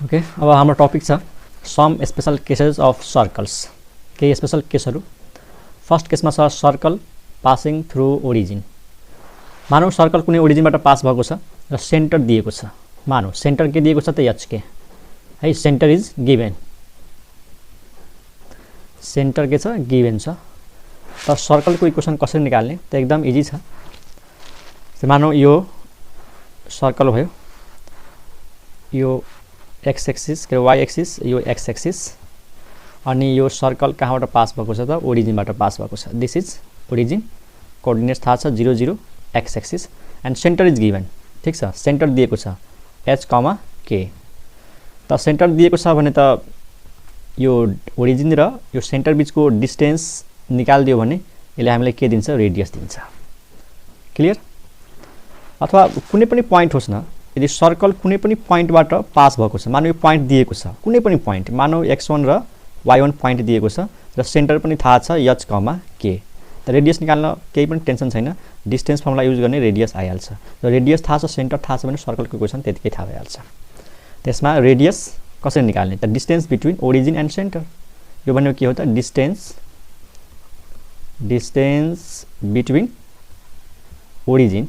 Okay, अब हाम्रो topic छ some special cases of circles. केही स्पेशल केसहरू। फर्स्ट केसमा छ सर्कल पासिङ थ्रु ओरिजिन। मानौ सर्कल कुनै ओरिजिनबाट पास भएको छ र सेन्टर दिएको छ। मानौ सेन्टर के दिएको छ त एचके है, सेन्टर इज गिभन। सेन्टर के छ गिभन छ। त सर्कलको इक्वेसन कसरी निकाल्ने त एकदम इजी छ। मानौ यो सर्कल भयो, यो एक्स एक्सिस के वाई एक्सिस, यो एक्स एक्सिस, अनि यो सर्कल कहाँबाट पास भएको छ त ओरिजिनबाट पास भएको छ। दिस इज ओरिजिन, कोअर्डिनेट्स थाहा छ 0 0 x axis and centre is given. ठीक छ, सेन्टर दिएको छ एच कमा के। त सेन्टर दिएको छ भने त यो ओरिजिन र यो सेन्टर बिचको डिस्टेन्स निकालिदियो भने यसले हामीलाई के दिन्छ, रेडियस दिन्छ। क्लियर? अथवा कुनै पनि पोइन्ट होस् न, यदि सर्कल कुनै पनि पोइन्टबाट पास भएको छ, मानौ यो पोइन्ट दिएको छ कुनै पनि पोइन्ट, मानौ x1 र y1 पोइन्ट दिएको छ र सेन्टर पनि थाहा छ h कमा k। त रेडियस निकाल्न केही पनि टेन्सन छैन, डिस्टेन्स फर्मुला युज गर्ने रेडियस आइहाल्छ। र रेडियस थाहा छ, सेन्टर थाहा छ भने सर्कलको इक्वेसन त्यतिकै थाहा भइहाल्छ। त्यसमा रेडियस कसरी निकाल्ने त distance between origin and centre. यो भनेको के हो त distance between origin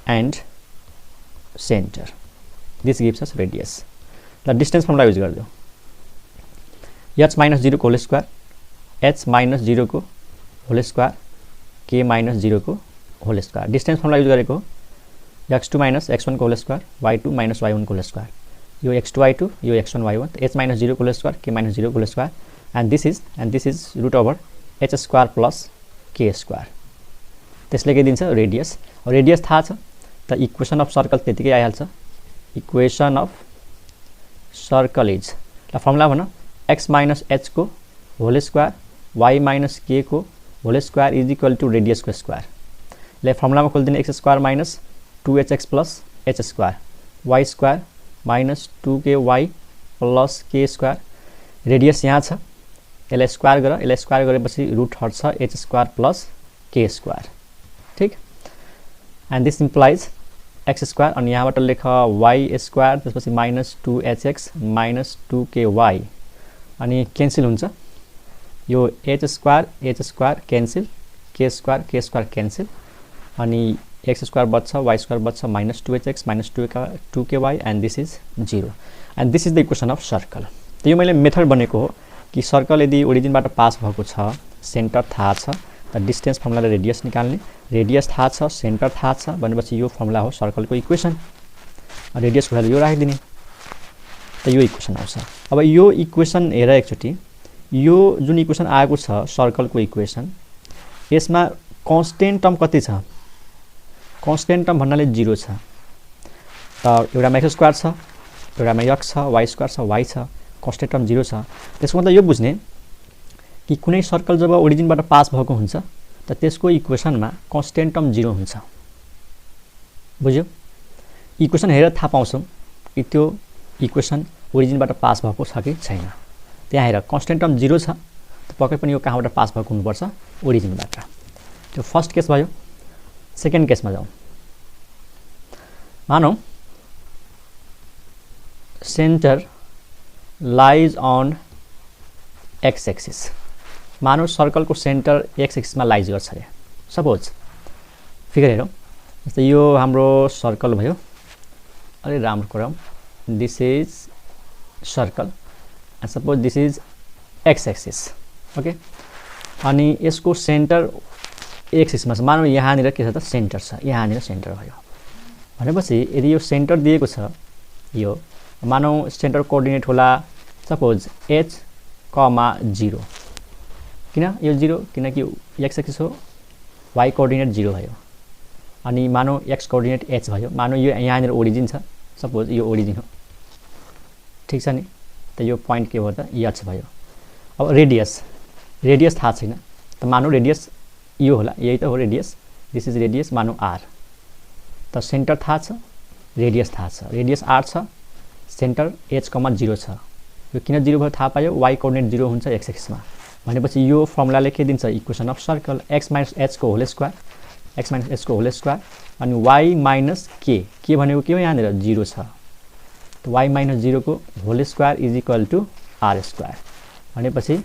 and centre. This gives us radius. ल डिस्टेन्स फर्मुला युज गरिदियो, h माइनस 0 को होल स्क्वायर, h माइनस 0 को होल स्क्वायर, k माइनस 0 को whole square. Distance formula use गरेको x2 माइनस x1 को whole square, y2 minus y1 को whole square. यो x2 y2, यो x1 y1, h माइनस 0 को whole square, k minus 0 को whole square, and this is root over h square plus k square. त्यसले के दिन्छ, radius. Radius थाहा छ त इक्वेसन अफ सर्कल त्यतिकै आइहाल्छ। इक्वेसन अफ सर्कल इज, ल फर्मुला भन, x माइनस h को whole square, y minus k को whole square is equal to radius को स्क्वायर। ले फर्मुलामा खोलिदिने x square minus 2hx plus h square, y square minus 2ky plus k square. Radius यहाँ छ, यसलाई स्क्वायर गर, यसलाई स्क्वायर गरेपछि रुट हट्छ h square plus k square. ठीक, and this implies x square, अनि यहाँबाट लेख y स्क्वायर, त्यसपछि माइनस 2hx माइनस 2ky, अनि क्यान्सल हुन्छ। यो h square cancel, k square cancel, अनि एक्स स्क्वायर बच्छ, y स्क्वायर बच्छ, minus 2hx minus 2ky, and this is 0। And this is the equation of circle. त यो मैले मेथड बनेको हो कि सर्कल यदि ओरिजिनबाट पास भएको छ, सेन्टर थाहा छ, त डिस्टेन्स फर्मुलाले रेडियस निकाल्ने। रेडियस थाहा छ, सेन्टर थाहा छ भनेपछि यो फर्मुला हो सर्कलको इक्वेसन। रेडियसको भ्यालु यो राखिदिने, त यो इक्वेसन आउँछ। अब यो इक्वेसन हेर एकचोटि, यो जुन इक्वेसन आएको छ सर्कलको इक्वेसन, यसमा कन्स्टेन्ट टर्म कति छ? कन्स्टेन्ट टर्म भन्नाले 0 छ। त एउटामा x स्क्वायर छ, एउटामा x छ, y स्क्वायर छ, y छ, कन्स्टेन्ट टर्म 0 छ। त्यसको मतलब यो बुझ्ने कि कुनै सर्कल जब ओरिजिनबाट पास भएको हुन्छ त त्यसको इक्वेसनमा कन्स्टेन्ट टर्म 0 हुन्छ। बुझ्यो? इक्वेसन हेरेर थाहा पाउँछौँ कि त्यो इक्वेसन ओरिजिनबाट पास भएको छ कि छैन। त्यहाँ हेर कन्स्टेन्ट टर्म 0 छ, त पक्कै पनि यो कहाँबाट पास भएको हुनुपर्छ, ओरिजिनबाट। त्यो फर्स्ट केस भयो। सेकेन्ड केसमा जाउँ। मानौ centre lies on x axis. मानौ सर्कलको सेन्टर एक्स एक्सिसमा लाइज गर्छ अरे। सपोज फिगर हेरौँ, जस्तै यो हाम्रो सर्कल भयो, अलि राम्रो गरौँ, this is circle and suppose this is x axis. Okay, अनि यसको सेन्टर एक्सिसमा छ। मानौ यहाँनिर के छ त सेन्टर छ, यहाँनिर सेन्टर भयो भनेपछि यदि यो सेन्टर दिएको छ, यो मानौ सेन्टर कोअर्डिनेट होला सपोज h कमा 0। किन यो 0? किनकि एक्स एक्सिस हो, y कोअर्डिनेट 0 भयो, अनि मानौ x कोअर्डिनेट h भयो। मानौ यो यहाँनिर ओरिजिन छ, सपोज यो ओरिजिन हो। ठिक छ नि? त यो पोइन्ट के हो त h भयो। अब रेडियस थाहा छैन, त मानौ रेडियस यो होला, यही त हो रेडियस, दिस इज रेडियस, मानौ r। त सेन्टर थाहा छ, रेडियस थाहा छ, रेडियस r छ, सेन्टर h कमा 0 छ। यो किन 0 भयो थाहा पायो, y कोअर्डिनेट 0 हुन्छ एक्स एक्सिसमा भनेपछि यो फर्मुलाले के दिन्छ, equation of circle x minus h को होल स्क्वायर, अनि y माइनस k भनेको के हो, यहाँनिर 0 छ। त y माइनस 0 को whole square is equal to r square भनेपछि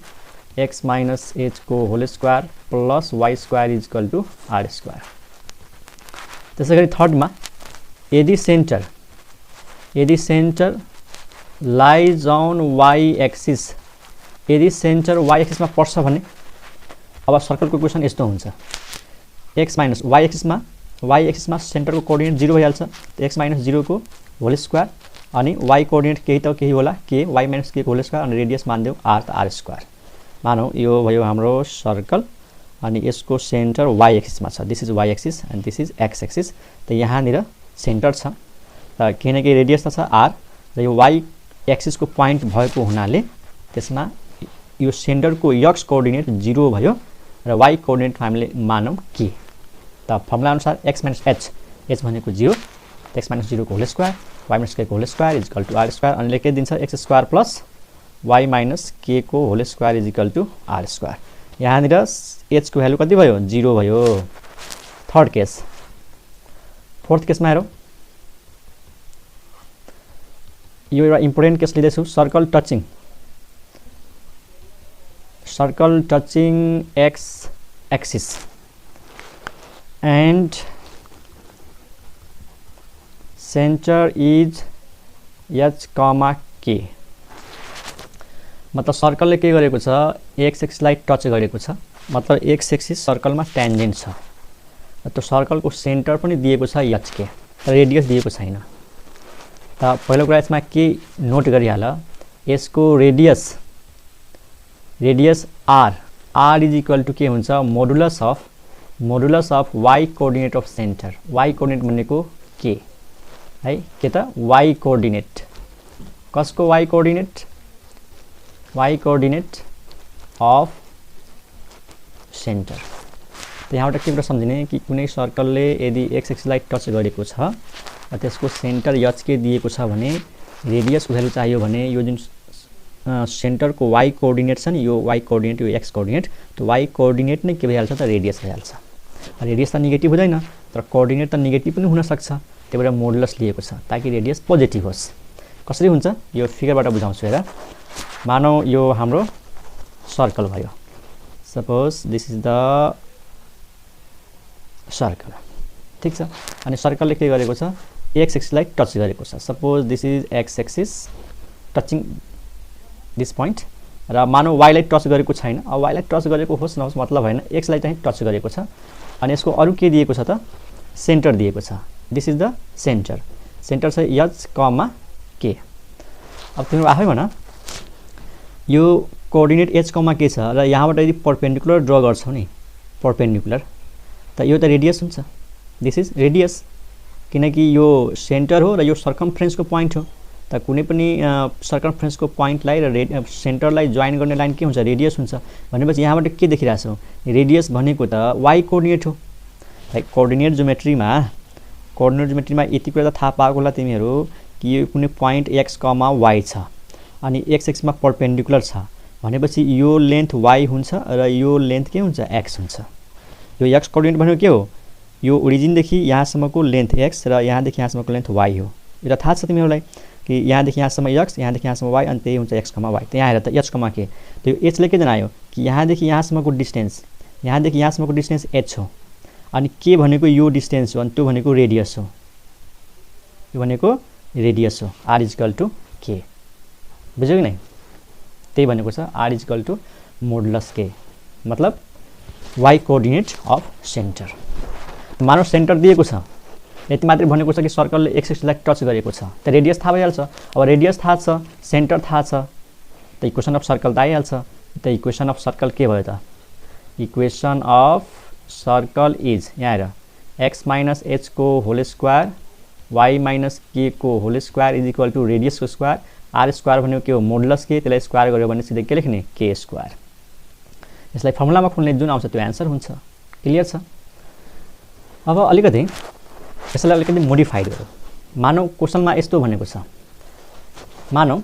x माइनस h को whole square plus y square is equal to r square. त्यसै गरी थर्डमा यदि centre lies on y axis, यदि सेन्टर y एक्सिसमा पर्छ भने अब सर्कलको इक्वेसन यस्तो हुन्छ x माइनस y एक्सिसमा सेन्टरको कोअर्डिनेट 0 भइहाल्छ त x माइनस 0 को होल स्क्वायर अनि y कोअर्डिनेट केही त केही होला k y माइनस k को होल स्क्वायर अनि रेडियस मान्देऊ r त r स्क्वायर। मानौ यो भयो हाम्रो सर्कल अनि यसको सेन्टर y एक्सिसमा छ, this is y axis and this is x axis. त यहाँनिर सेन्टर छ र केही न केही रेडियस त छ r र यो y एक्सिसको पोइन्ट भएको हुनाले त्यसमा यो सेन्टरको x कोअर्डिनेट 0 भयो र y कोअर्डिनेट हामीले मानौं k। त फर्मुला अनुसार x माइनस h भनेको 0 x माइनस 0 को whole square y minus k को whole square is equal to r square अनि लेखे दिन्छ x square plus y minus k को whole square is equal to r square. यहाँनिर h को value कति भयो 0 भयो। थर्ड केस, फोर्थ केसमा हेरौँ, यो एउटा इम्पोर्टेन्ट केस लिँदैछु, circle touching x axis and centre is h, k। मतलब सर्कलले के गरेको छ x एक्सिसलाई टच गरेको छ, मतलब x एक्सिस सर्कलमा ट्यान्जेन्ट छ। त्यो सर्कलको सेन्टर पनि दिएको छ h k, तर रेडियस दिएको छैन। त पहिलो कुरा यसमा के नोट गरिहाल, यसको radius r is equal to के हुन्छ modulus of y coordinate of centre. y coordinate भनेको k है, के त y कोअर्डिनेट, कसको y coordinate, y coordinate of centre. त यहाँबाट के कुरा सम्झिने कि कुनै सर्कलले यदि x एक्सिसलाई टच गरेको छ र त्यसको सेन्टर h k दिएको छ भने रेडियसको भ्यालु चाहियो भने यो जुन सेन्टरको y कोअर्डिनेट छ नि, यो y कोअर्डिनेट, यो x कोअर्डिनेट, त्यो y कोअर्डिनेट नै के भइहाल्छ त रेडियस भइहाल्छ। रेडियस त नेगेटिभ हुँदैन तर कोअर्डिनेट त नेगेटिभ पनि हुन सक्छ, त्यही भएर मोडुलस लिएको छ ताकि रेडियस पोजिटिभ होस्। कसरी हुन्छ यो फिगरबाट बुझाउँछु हेर। मानौ यो हाम्रो सर्कल भयो, suppose this is the circle, ठीक छ। अनि सर्कलले के गरेको छ x एक्सिसलाई टच गरेको छ, suppose this is x axis touching this point र मानौ y लाई टच गरेको छैन। अब y लाई टच गरेको होस् नहोस् मतलब हैन, x लाई चाहिँ टच गरेको छ अनि यसको अरु के दिएको छ त सेन्टर दिएको छ, दिस इज द सेन्टर छ h, k। अब तिम्रो आफै भन यो कोअर्डिनेट h, k छ र यहाँबाट यदि परपेन्डिकुलर ड्रा गर्छौ नि, परपेन्डिकुलर, त यो त रेडियस हुन्छ, दिस इज रेडियस, किनकि यो सेन्टर हो र यो सर्कमफ्रेन्सको पोइन्ट हो। त कुनै पनि सर्कमफ्रेन्सको पोइन्टलाई र सेन्टरलाई जोइन गर्ने लाइन के हुन्छ रेडियस हुन्छ भनेपछि यहाँबाट के देखिरहेछौ रेडियस भनेको त y कोअर्डिनेट हो। लाइक कोअर्डिनेट ज्योमेट्रीमा यति कुरा त थाहा पाएको होला तिमीहरू कि यो कुनै पोइन्ट x, y छ अनि x एक्सिसमा परपेन्डिकुलर छ भनेपछि यो लेन्थ y हुन्छ र यो लेन्थ के हुन्छ x हुन्छ। यो x कोअर्डिनेट भनेको के हो, यो ओरिजिनदेखि यहाँसम्मको लेन्थ x र यहाँदेखि यहाँसम्मको लेन्थ y हो। यो त थाहा छ तिमीहरूलाई कि यहाँदेखि यहाँसम्म x, यहाँदेखि यहाँसम्म y अनि त्यही हुन्छ x, y। त यहाँ हेर त h, k, त्यो h ले के जनायो कि यहाँदेखि यहाँसम्मको डिस्टेन्स h हो अनि k भनेको यो डिस्टेन्स हो अनि त्यो भनेको रेडियस हो, r is equal to k। बुझ्यौ कि नै? त्यही भनेको छ r is equal to modulus k, मतलब y कोअर्डिनेट अफ सेन्टर। मानव सेन्टर दिएको छ, यति मात्रै भनेको छ कि सर्कलले x एक्सिसलाई टच गरेको छ, त रेडियस थाहा भइहाल्छ। अब रेडियस थाहा छ, सेन्टर थाहा छ, त इक्वेसन अफ सर्कल त आइहाल्छ। त इक्वेसन अफ सर्कल के भयो त, इक्वेसन अफ सर्कल इज यहाँ हेर x माइनस h को whole square y minus k को whole square is equal to radius को स्क्वायर, r स्क्वायर भनेको के हो मोडुलस k, त्यसलाई स्क्वायर गर्यो भने सिधै के लेख्ने k स्क्वायर। यसलाई फर्मुलामा खोल्ने जुन आउँछ त्यो एन्सर हुन्छ। क्लियर छ? अब अलिकति यसलाई अलिकति मोडिफाइड गरौँ। मानौ क्वेसनमा यस्तो भनेको छ, मानौ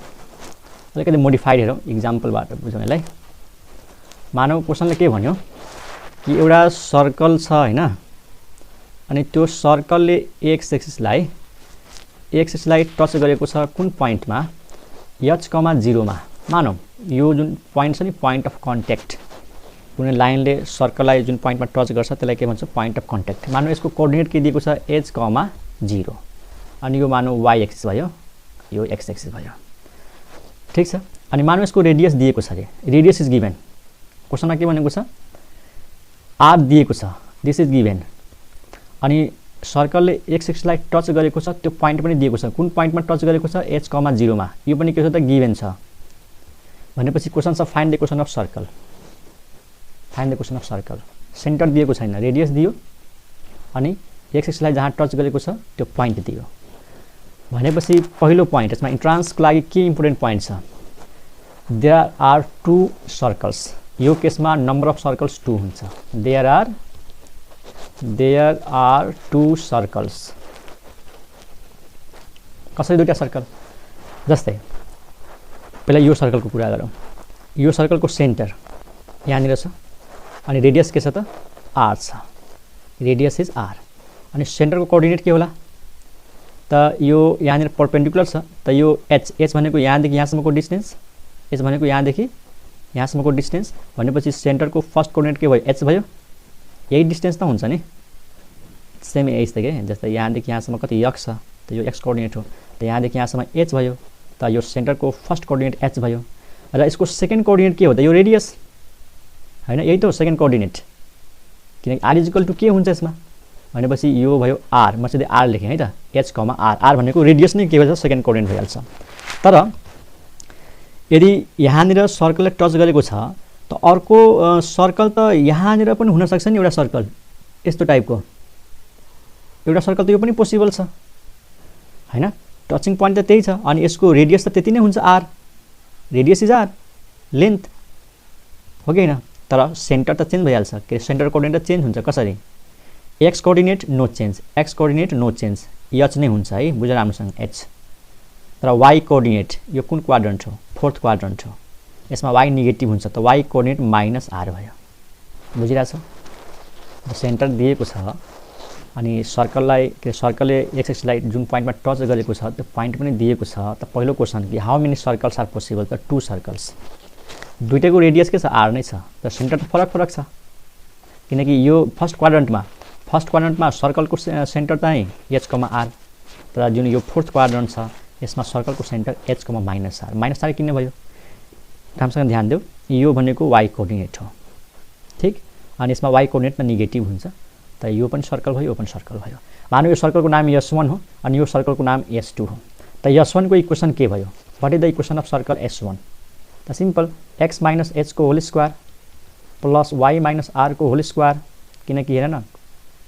अलिकति मोडिफाइड हेरौँ इक्जाम्पलबाट बुझाउनलाई। मानौ क्वेसनले के भन्यो कि एउटा सर्कल छ हैन, अनि त्यो सर्कलले x एक्सिसलाई एक्सलाई टच गरेको छ कुन पोइन्टमा h, 0 मा मानौ यो जुन पोइन्ट छ नि पोइन्ट अफ कन्ट्याक्ट कुनै लाइनले सर्कललाई जुन पोइन्टमा टच गर्छ त्यसलाई के भन्छ पोइन्ट अफ कन्ट्याक्ट मानौ यसको कोअर्डिनेट के दिएको छ h, 0 अनि यो मानौ y एक्सिस भयो यो x एक्सिस भयो ठीक छ अनि मानौ यसको रेडियस दिएको छ रे रेडियस इज गिभन क्वेशनमा के भनेको छ r दिएको छ दिस इज गिभन अनि सर्कलले x एक्सिसलाई टच गरेको छ त्यो पोइन्ट पनि दिएको छ कुन पोइन्टमा टच गरेको छ h, 0 मा यो पनि के छ त गिभन छ भनेपछि क्वेशन छ find the equation of circle find the equation of circle centre दिएको छैन रेडियस दियो अनि x एक्सिसलाई जहाँ टच गरेको छ त्यो पोइन्ट दियो भनेपछि पहिलो पोइन्ट यसमा इन्ट्रान्सको लागि के इम्पोर्टेन्ट पोइन्ट छ देयर आर 2 सर्कल्स यो केसमा नम्बर अफ सर्कल्स 2 हुन्छ देयर आर 2 सर्कल्स कसरी दुईटा सर्कल जस्तै पहिला यो सर्कलको कुरा गरौँ यो सर्कलको सेन्टर यहाँनिर छ अनि रेडियस के छ त r छ रेडियस इज r अनि सेन्टरको कोअर्डिनेट के होला त यो यहाँनिर परपेन्डिकुलर छ त यो h भनेको यहाँदेखि यहाँसम्मको डिस्टेन्स h भनेको यहाँदेखि यहाँसम्मको डिस्टेन्स भनेपछि सेन्टरको फर्स्ट कोअर्डिनेट के भयो h भयो यही डिस्टेन्स त हुन्छ नि सेम यही त के जस्तै यहाँदेखि यहाँसम्म कति x छ त यो x कोअर्डिनेट हो त यहाँदेखि यहाँसम्म h भयो त यो सेन्टरको फर्स्ट कोअर्डिनेट h भयो र यसको सेकेन्ड कोअर्डिनेट के हो त यो रेडियस हैन यही त हो सेकेन्ड कोअर्डिनेट किनकि r इक्वल टु के हुन्छ यसमा भनेपछि यो भयो r म चाहिँ r लेखेँ है त h, r भनेको रेडियस नै के भन्छ सेकेन्ड कोअर्डिनेट भइहाल्छ तर यदि यहाँनिर सर्कलले टच गरेको छ त अर्को सर्कल त यहाँनिर पनि हुन सक्छ नि एउटा सर्कल यस्तो टाइपको एउटा सर्कल त यो पनि पोसिबल छ हैन टचिङ पोइन्ट त त्यही छ अनि यसको रेडियस त त्यति नै हुन्छ r radius is r length हो कि हैन तर सेन्टर त चेन्ज भइहाल्छ के सेन्टर कोअर्डिनेट त चेन्ज हुन्छ कसरी x coordinate no change x coordinate no change h नै हुन्छ है बुझेर राम्रोसँग h तर y कोअर्डिनेट यो कुन क्वाड्रन्ट हो फोर्थ क्वाड्रन्ट हो यसमा y नेगेटिभ हुन्छ त y कोअर्डिनेट -r भयो बुझिरहेछ सेन्टर दिएको छ अनि सर्कललाई के सर्कलले x एक्सिसलाई जुन पोइन्टमा टच गरेको छ त्यो पोइन्ट पनि दिएको छ त पहिलो क्वेशन कि how many circles are possible त 2 सर्कल्स दुईटैको रेडियस के छ r नै छ तर सेन्टर त फरक छ किनकि यो फर्स्ट क्वाड्रन्टमा सर्कलको सेन्टर चाहिँ h, r तर जुन यो फोर्थ क्वाड्रन्ट छ यसमा सर्कलको सेन्टर h, -r किन भयो राम्रोसँग ध्यान देऊ यो भनेको y कोअर्डिनेट हो ठीक अनि यसमा y कोअर्डिनेट त नेगेटिभ हुन्छ त यो पनि सर्कल भयो यो पनि सर्कल भयो मानौ यो सर्कलको नाम s1 हो अनि यो सर्कलको नाम s2 हो त s1 को इक्वेसन के भयो what is the equation of circle s1 त सिम्पल x - h को whole square plus y - r को होल स्क्वायर किनकि हेर न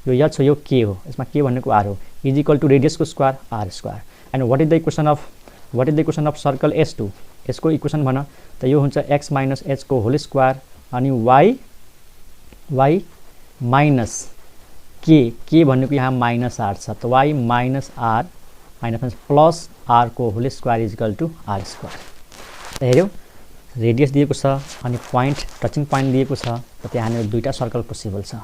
यो h हो यो k हो यसमा k भनेको r हो इज इक्वल टु रेडियस को square r square and what is the equation of circle s2 यसको इक्वेसन भन त यो हुन्छ x - h को होल स्क्वायर अनि y माइनस k भनेको यहाँ -r छ त y -r minus plus r को whole square is equal to r square त हेर्यौ रेडियस दिएको छ अनि पोइन्ट टचिङ पोइन्ट दिएको छ त त्यहाँनिर दुईटा सर्कल पोसिबल छ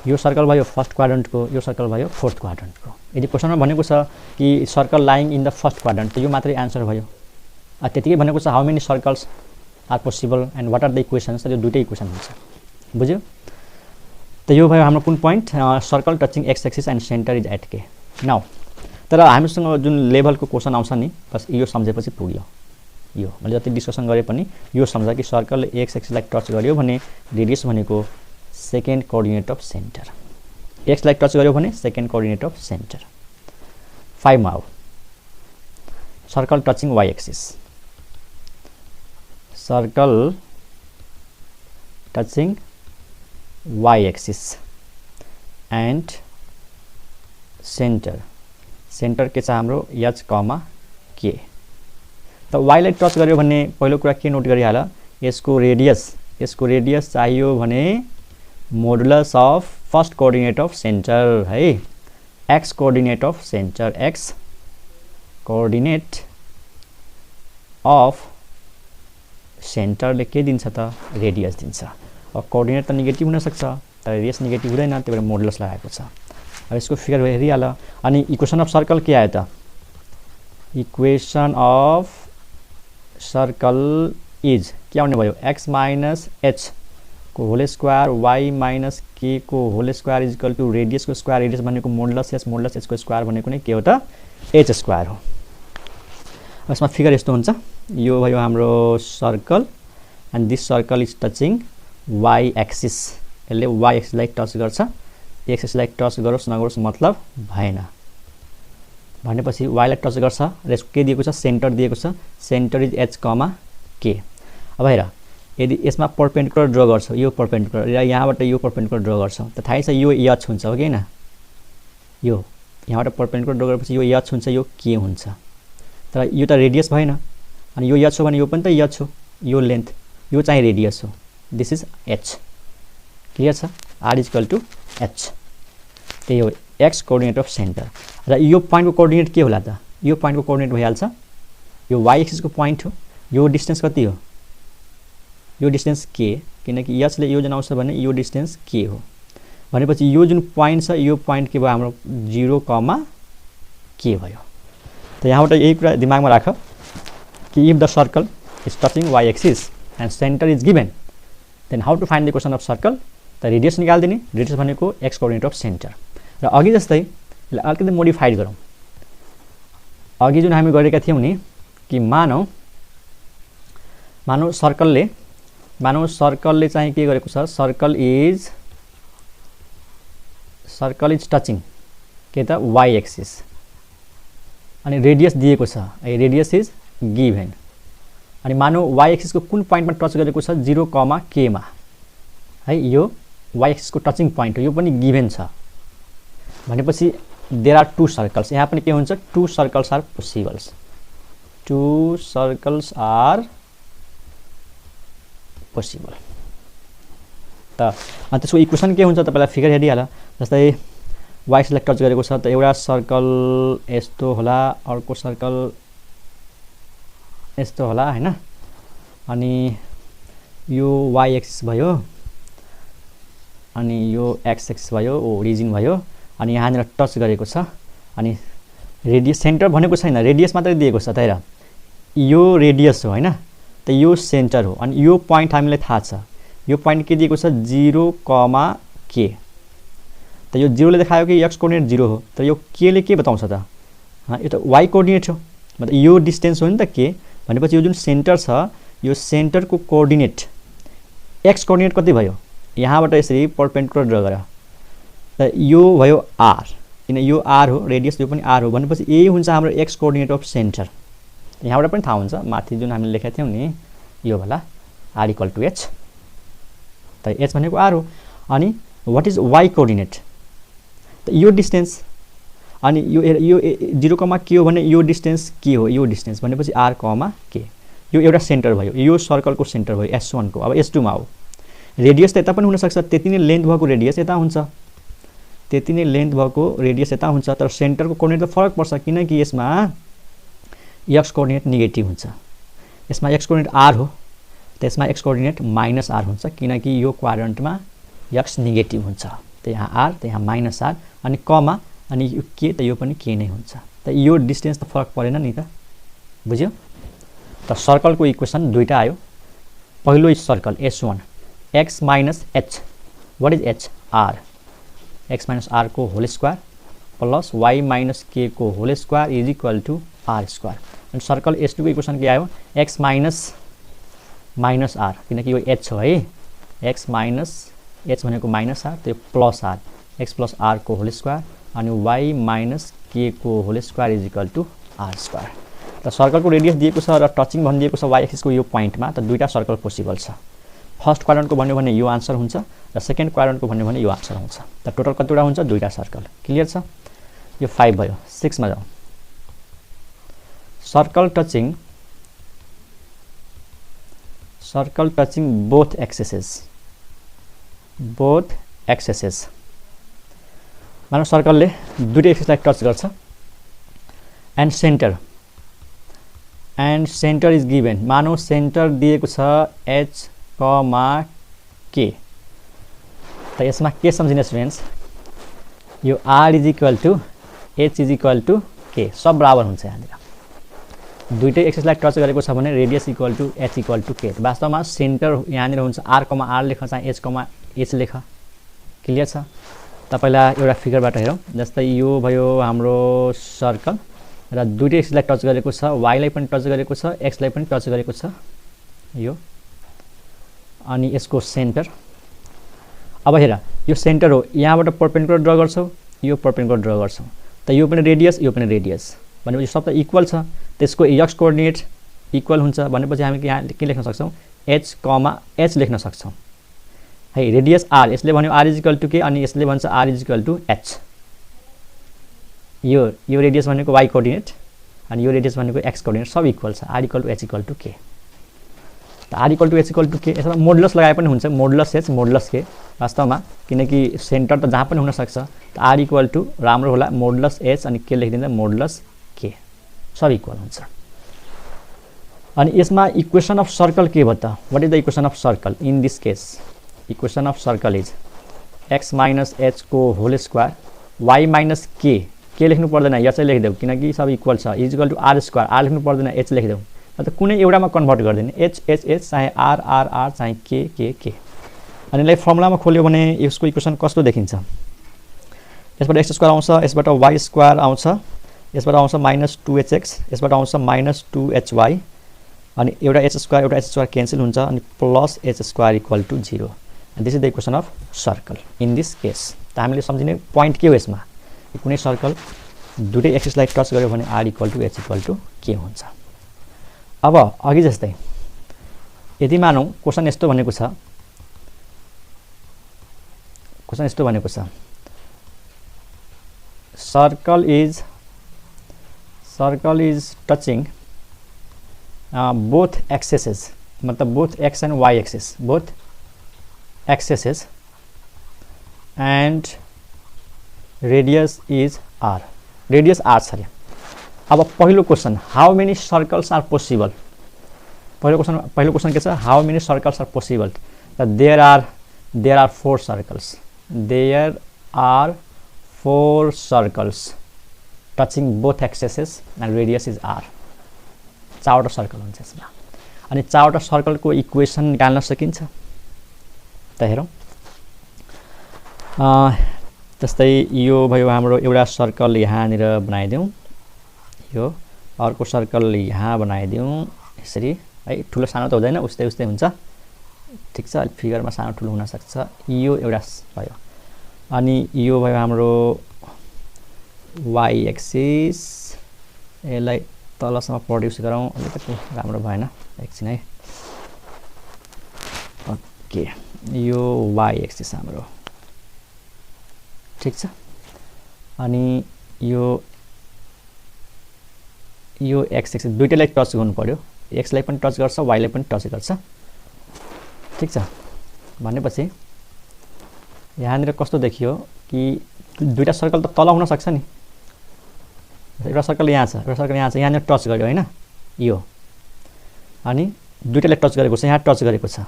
यो सर्कल भयो फर्स्ट क्वाड्रन्टको यो सर्कल भयो फोर्थ क्वाड्रन्टको यदि क्वेशनमा भनेको छ कि circle lying in the first quadrant त यो मात्रै आन्सर भयो त्यतिकै भनेको छ how many circles are possible and what are the equations त यो दुईटै इक्वेसन हुन्छ बुझ्यो त यो भयो हाम्रो कुन point circle touching x axis and centre is at k now तर हामीसँग जुन लेभलको क्वेसन आउँछ नि बस यो सम्झेपछि पुग्यो यो मैले जति डिस्कसन गरे पनि यो सम्झ कि सर्कलले x एक्सिसलाई टच गर्यो भने रेडियस भनेको second coordinate of centre x लाई टच गर्यो भने सेकेन्ड कोअर्डिनेट अफ सेन्टर 5 मा हो circle touching y axis circle touching y axis and centre के छ हाम्रो h, k त y लाई टच गर्यो भने पहिलो कुरा के नोट गरिहाल यसको रेडियस चाहियो भने modulus of first coordinate of centre है x coordinate of centre x coordinate of सेन्टरले के दिन्छ त रेडियस दिन्छ अब कोअर्डिनेट त नेगेटिभ हुन सक्छ तर रेडियस नेगेटिभ हुँदैन त्यही भएर मोडुलस लगाएको छ अब यसको फिगर हेरिहाल अनि इक्वेसन अफ सर्कल के आयो त इक्वेसन अफ सर्कल इज के आउने भयो एक्स माइनस एच को whole square y minus k को whole square is equal to radius को स्क्वायर रेडियस भनेको मोडलस एच को स्क्वायर भनेको नै के हो त एच स्क्वायर हो। यसमा फिगर यस्तो हुन्छ, यो भयो हाम्रो circle and this circle is touching y axis, यसले वाई एक्सिसलाई टच गर्छ, एक्सिसलाई टच गरोस् नगरोस् मतलब भएन। भनेपछि वाईलाई टच गर्छ र यसको के दिएको छ सेन्टर दिएको छ, सेन्टर इज एच कमा के। अब हेर यदि यसमा परपेन्डिकुलर ड्र गर्छौ, यो परपेन्डिकुलर र यहाँबाट यो परपेन्डिकुलर ड्र गर्छौ त थाहै छ यो एच हुन्छ हो कि हैन, यो यहाँबाट परपेन्डिकुलर ड्र गरेपछि यो एच हुन्छ यो के हुन्छ, तर यो त रेडियस भएन अनि यो एच हो भने यो पनि त एच हो, यो लेन्थ यो चाहिँ रेडियस हो, दिस इज एच। क्लियर छ, r is equal to h, त्यही हो एक्स कोअर्डिनेट अफ सेन्टर। र यो पोइन्टको कोअर्डिनेट के होला त, यो पोइन्टको कोअर्डिनेट भइहाल्छ, यो वाई एक्सिसको पोइन्ट हो, यो डिस्टेन्स कति हो, यो डिस्टेन्स के, किनकि एचले यो जनाउँछ भने यो डिस्टेन्स के हो। भनेपछि यो जुन पोइन्ट छ यो पोइन्ट के भयो हाम्रो 0 कमा के भयो। त यहाँबाट यही कुरा दिमागमा राख कि if the circle is touching y axis and centre is given then how to find the equation of circle, त रेडियस निकाल्दिने, रेडियस भनेको एक्स कोअर्डिनेट अफ सेन्टर। र अघि जस्तै यसलाई अलिकति मोडिफाइड गरौँ, अघि जुन हामी गरेका थियौँ नि कि मानौ सर्कलले चाहिँ के गरेको छ, सर्कल इज टचिङ के त वाई एक्सिस अनि रेडियस दिएको छ, रेडियस इज गिभन अनि मानौ वाई एक्सिसको कुन पोइन्टमा टच गरेको छ 0 कमा के मा है, यो वाई एक्सिसको टचिङ पोइन्ट हो, यो पनि गिभन छ। भनेपछि देयर आर 2 सर्कल्स, यहाँ पनि के हुन्छ 2 circles are possibles, 2 circles are possible. त अनि त्यसको इक्वेसन के हुन्छ तपाईलाई फिगर हेरिहाल, जस्तै वाई एक्सिसलाई टच गरेको छ त एउटा सर्कल यस्तो होला, अर्को सर्कल यस्तो होला हैन, अनि यो वाई एक्सिस भयो अनि यो एक्स एक्सिस भयो, ओरिजिन भयो अनि यहाँनिर टच गरेको छ अनि रेडियस सेन्टर भनेको छैन, रेडियस मात्रै दिएको छ, तर यो रेडियस हो हैन, त यो सेन्टर हो अनि यो पोइन्ट हामीलाई थाहा छ, यो पोइन्ट के दिएको छ 0 कमा के, त यो 0 ले देखायो कि एक्स कोअर्डिनेट 0 हो, तर यो के ले के बताउँछ त, यो त वाई कोअर्डिनेट हो, मतलब यो डिस्टेन्स हो नि त के। भनेपछि यो जुन सेन्टर छ यो सेन्टरको कोअर्डिनेट एक्स कोअर्डिनेट कति भयो, यहाँबाट यसरी परपेन्डिकुलर ड्र गर, त यो भयो आर, किन यो आर हो, रेडियस यो पनि आर हो, भनेपछि यही हुन्छ हाम्रो एक्स कोअर्डिनेट अफ सेन्टर। यहाँबाट पनि थाहा हुन्छ, माथि जुन हामीले लेखेका थियौँ नि यो वाला आर इक्वल टु एच, त एच भनेको आर हो। अनि वाट इज वाई कोअर्डिनेट, त यो डिस्टेन्स अनि यो 0 कमा के हो भने यो डिस्टेन्स के हो, यो डिस्टेन्स भनेपछि आर कमा के, यो एउटा सेन्टर भयो, यो सर्कलको सेन्टर भयो S1 को। अब S2 मा हो, रेडियस त यता पनि हुनसक्छ, त्यति नै लेन्थ भएको रेडियस यता हुन्छ, त्यति नै लेन्थ भएको रेडियस यता हुन्छ, तर सेन्टरको कोअर्डिनेट त फरक पर्छ किनकि यसमा एक्स कोअर्डिनेट नेगेटिभ हुन्छ, यसमा एक्स कोअर्डिनेट आर हो, त्यसमा एक्स कोअर्डिनेट माइनस आर हुन्छ किनकि यो क्वाड्रेन्टमा एक्स नेगेटिभ हुन्छ, त यहाँ आर त यहाँ माइनस आर अनि कमा अनि यो के त यो पनि के नै हुन्छ, त यो डिस्टेन्स त फरक परेन नि त, बुझ्यो। त सर्कलको इक्वेसन दुईटा आयो, पहिलो circle S1 x minus h, what is h, r, x minus r को whole square plus y minus k को whole square is equal to r square. अनि सर्कल S2 को इक्वेसन के आयो, x माइनस r, किनकि यो h हो है, x माइनस h भनेको माइनस r, त्यो plus r, x plus r को होल स्क्वायर अनि y माइनस k को whole square is equal to r square. त सर्कलको रेडियस दिएको छ र टचिङ भनिदिएको छ वाई एक्सिसको यो पोइन्टमा, त दुईटा सर्कल पोसिबल छ। फर्स्ट क्वाड्रेन्टको भन्यो भने यो आन्सर हुन्छ र सेकेन्ड क्वाड्रेन्टको भन्यो भने यो आन्सर हुन्छ। त टोटल कतिवटा हुन्छ, दुईटा सर्कल। क्लियर छ, यो 5 भयो। 6 मा जाउँ, सर्कल टचिङ बोथ एक्सेसेस, मानव सर्कलले दुईटै एक्सेसलाई टच गर्छ एन्ड सेन्टर इज गिभन, मानव सेन्टर दिएको छ h कमा k, त यसमा के सम्झिने स्टुडेन्ट्स, यो r is equal to h is equal to k, सब बराबर हुन्छ यहाँनिर। दुईटै एक्सिसलाई टच गरेको छ भने radius equal to h equal to k. वास्तवमा सेन्टर यहाँनिर हुन्छ आर कमा आर लेख चाहिँ एच कमा एच लेख। क्लियर छ। तपाईलाई एउटा फिगरबाट हेरौँ। जस्तै यो भयो हाम्रो सर्कल र दुईटै एक्सिसलाई टच गरेको छ, वाईलाई पनि टच गरेको छ, एक्सलाई पनि टच गरेको छ यो, अनि यसको सेन्टर। अब हेर यो सेन्टर हो, यहाँबाट परपेन्डिकुलर ड्र गर्छौ, यो परपेन्डिकुलर ड्र गर्छौ, त यो पनि रेडियस यो पनि रेडियस भनेपछि सब त इक्वल छ। त्यसको एक्स कोअर्डिनेट इक्वल हुन्छ भनेपछि हामी यहाँ के लेख्न सक्छौँ, एच कमा एच लेख्न सक्छौँ है। रेडियस आर, यसले भन्यो आर इज इक्वल टु के, अनि यसले भन्छ r is equal to h. यो रेडियस भनेको वाई कोअर्डिनेट अनि यो रेडियस भनेको एक्स कोअर्डिनेट, सब इक्वल छ। R equal to h equal to k. त r equal to h equal to k, यसमा मोडुलस लगाए पनि हुन्छ, मोडुलस एच मोडुलस के वास्तवमा, किनकि सेन्टर त जहाँ पनि हुनसक्छ। त आर इक्वल टु राम्रो होला मोडुलस एच अनि के लेखिदिँदा मोडुलस के, सब इक्वल हुन्छ। अनि यसमा इक्वेसन अफ सर्कल के भयो त, what is the equation of circle in this case? Equation of circle is x minus h को whole square y minus k लेख्नु पर्दैन, यहाँ चाहिँ लेखिदेऊ किनकि सब इक्वल छ। Is equal to r square, r लेख्नु पर्दैन, एच लेखिदेऊ। मतलब कुनै एउटामा कन्भर्ट गरिदिने, एच एच एच चाहे आर आर आर चाहे के। अनि यसलाई फर्मुलामा खोल्यो भने यसको इक्वेसन कस्तो देखिन्छ? यसबाट एक्स स्क्वायर आउँछ, यसबाट वाई स्क्वायर आउँछ, यसबाट आउँछ माइनस 2hx, यसबाट आउँछ माइनस 2hy, अनि एउटा एच स्क्वायर क्यान्सल हुन्छ, अनि plus h square equal to 0। And this is the equation of circle in this case. त हामीले सम्झिने पोइन्ट के हो यसमा, कुनै सर्कल दुईटै एक्सिसलाई टच गर्यो भने r equal to h equal to k हुन्छ। अब अघि जस्तै यदि मानौँ क्वेसन यस्तो भनेको छ, circle is touching both axes, मतलब both x and y axes, both axes and radius is r, radius r छ अरे। अब पहिलो question, how many circles are possible? पहिलो क्वेसन के छ, how many circles are possible? There are 4 circles, there are 4 circles touching both axes and radius is r. 4वटा circle हुन्छ यसमा। अनि 4वटा सर्कलको इक्वेसन निकाल्न सकिन्छ त हेरौँ। जस्तै यो भयो हाम्रो एउटा सर्कल यहाँनिर बनाइदिउँ, यो अर्को सर्कल यहाँ बनाइदिउँ यसरी है। ठुलो सानो त हुँदैन, उस्तै हुन्छ, ठिक छ। फिगरमा सानो ठुलो हुनसक्छ। यो एउटा भयो, अनि यो भयो हाम्रो वाई एक्सिस, यसलाई तलसम्म प्रड्युस गरौँ, अलिकति राम्रो भएन, एकछिन है। ओके, यो वाई एक्सिस हाम्रो ठिक छ। अनि यो एक्स एक्सिस दुईटैलाई टच गर्नु पर्यो, एक्सलाई पनि टच गर्छ, वाईलाई पनि टच गर्छ, ठिक छ। भनेपछि यहाँनिर कस्तो देखियो कि दुईटा सर्कल त तल हुन सक्छ नि, एउटा सर्कल यहाँ छ, एउटा सर्कल यहाँ छ, यहाँनिर टच गर्यो हैन यो, अनि दुईटाले टच गरेको छ, यहाँ टच गरेको छ।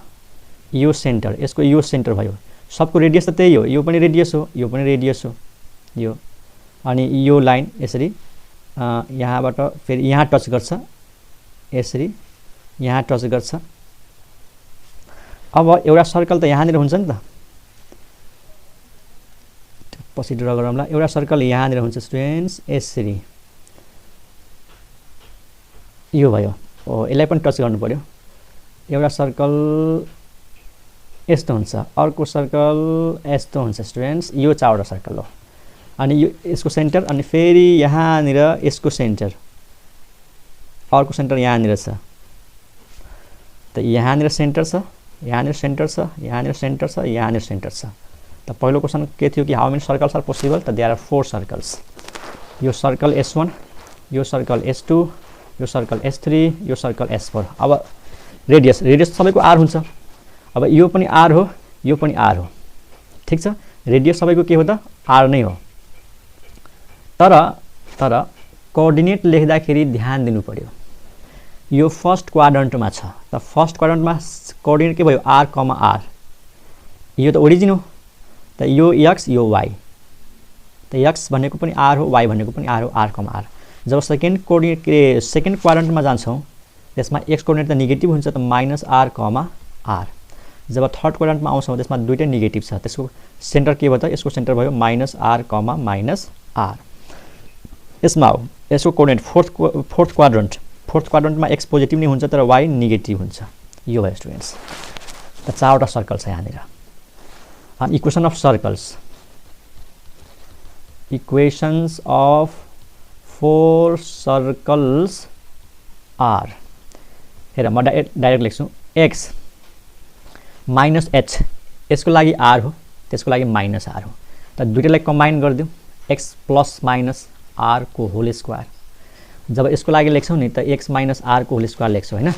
यो सेन्टर, यसको यो सेन्टर भयो, सबको रेडियस त त्यही हो, यो पनि रेडियस हो, यो पनि रेडियस हो, यो। अनि यो लाइन यसरी यहाँबाट फेरि यहाँ टच गर्छ, यसरी यहाँ टच गर्छ। अब एउटा सर्कल त यहाँनिर हुन्छ नि त, पछि ड्र गरौँला। एउटा सर्कल यहाँनिर हुन्छ स्टुडेन्ट्स, यसरी यो भयो, यसलाई पनि टच गर्नु पर्यो। एउटा सर्कल यस्तो हुन्छ, अर्को सर्कल यस्तो हुन्छ स्टुडेन्ट्स, यो 4वटा सर्कल हो। अनि यो यसको सेन्टर, अनि फेरि यहाँनिर यसको सेन्टर, अर्को सेन्टर यहाँनिर छ। त यहाँनिर सेन्टर छ, यहाँनिर सेन्टर छ, यहाँनिर सेन्टर छ, यहाँनिर सेन्टर छ। त पहिलो क्वेसन के थियो कि how many circles are possible? त देयर आर 4 सर्कल्स। यो सर्कल S1, यो सर्कल S2, यो सर्कल S3, यो सर्कल S4। अब रेडियस सबैको R हुन्छ। अब यो पनि R हो, यो पनि R हो, ठिक छ। रेडियस सबैको के हो त? R नै हो। तर कोअर्डिनेट लेख्दाखेरि ध्यान दिनु पर्यो, यो फर्स्ट क्वाड्रन्टमा छ। त फर्स्ट क्वाड्रन्टमा कोअर्डिनेट के भयो? R, R। यो त ओरिजिन हो, त यो x, यो y। त x भनेको पनि R हो, y भनेको पनि R हो, R, R। जब सेकेन्ड क्वाड्रेन्टमा जान्छौँ त्यसमा एक्स कोअर्डिनेट त नेगेटिभ हुन्छ त -r, r। जब थर्ड क्वाड्रेन्टमा आउँछौँ त्यसमा दुईटै नेगेटिभ छ, त्यसको सेन्टर के भयो त? यसको सेन्टर भयो -r, -r। यसमा हो यसको कोअर्डिनेट फोर्थ क्वाड्रेन्टमा एक्स पोजिटिभ नै हुन्छ तर वाइ नेगेटिभ हुन्छ। यो भयो स्टुडेन्ट्स। त चारवटा सर्कल छ यहाँनिर। अनि equation of circles, equations of 4 circles are, हेर म डाइरेक्ट लेख्छु एक्स माइनस एच, यसको लागि आर हो त्यसको लागि -r हो। त दुईटैलाई कम्बाइन गरिदिउँ, एक्स प्लस माइनस आर को होल स्क्वायर। जब यसको लागि लेख्छौँ नि त एक्स माइनस आर को होल स्क्वायर लेख्छौँ होइन,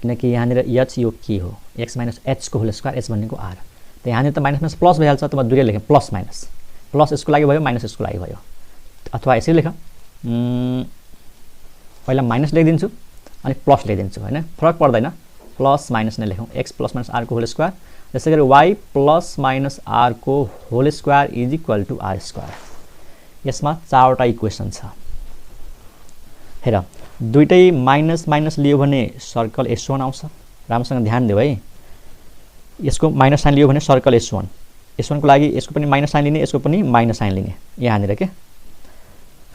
किनकि यहाँनिर एच यो के हो? एक्स माइनस एच को होल स्क्वायर, एच भनेको आर। त यहाँनिर त माइनस प्लस भइहाल्छ, त म दुईटै लेखेँ प्लस माइनस, प्लस यसको लागि भयो माइनस यसको लागि भयो। अथवा यसरी लेख, पहिला माइनस लेखिदिन्छु अनि प्लस लेखिदिन्छु होइन, फरक पर्दैन, प्लस माइनस नै लेखौँ। एक्स प्लस माइनस आर को होल स्क्वायर, त्यसै गरी वाइ प्लस माइनस आर को whole square is equal to r square. यसमा चारवटा इक्वेसन छ। हेर दुईटै माइनस माइनस लियो भने सर्कल S1 आउँछ। राम्रोसँग ध्यान देऊ है, यसको माइनस साइन लियो भने सर्कल S1, S1 को लागि यसको पनि माइनस साइन लिने, यसको पनि माइनस साइन लिने यहाँनिर के।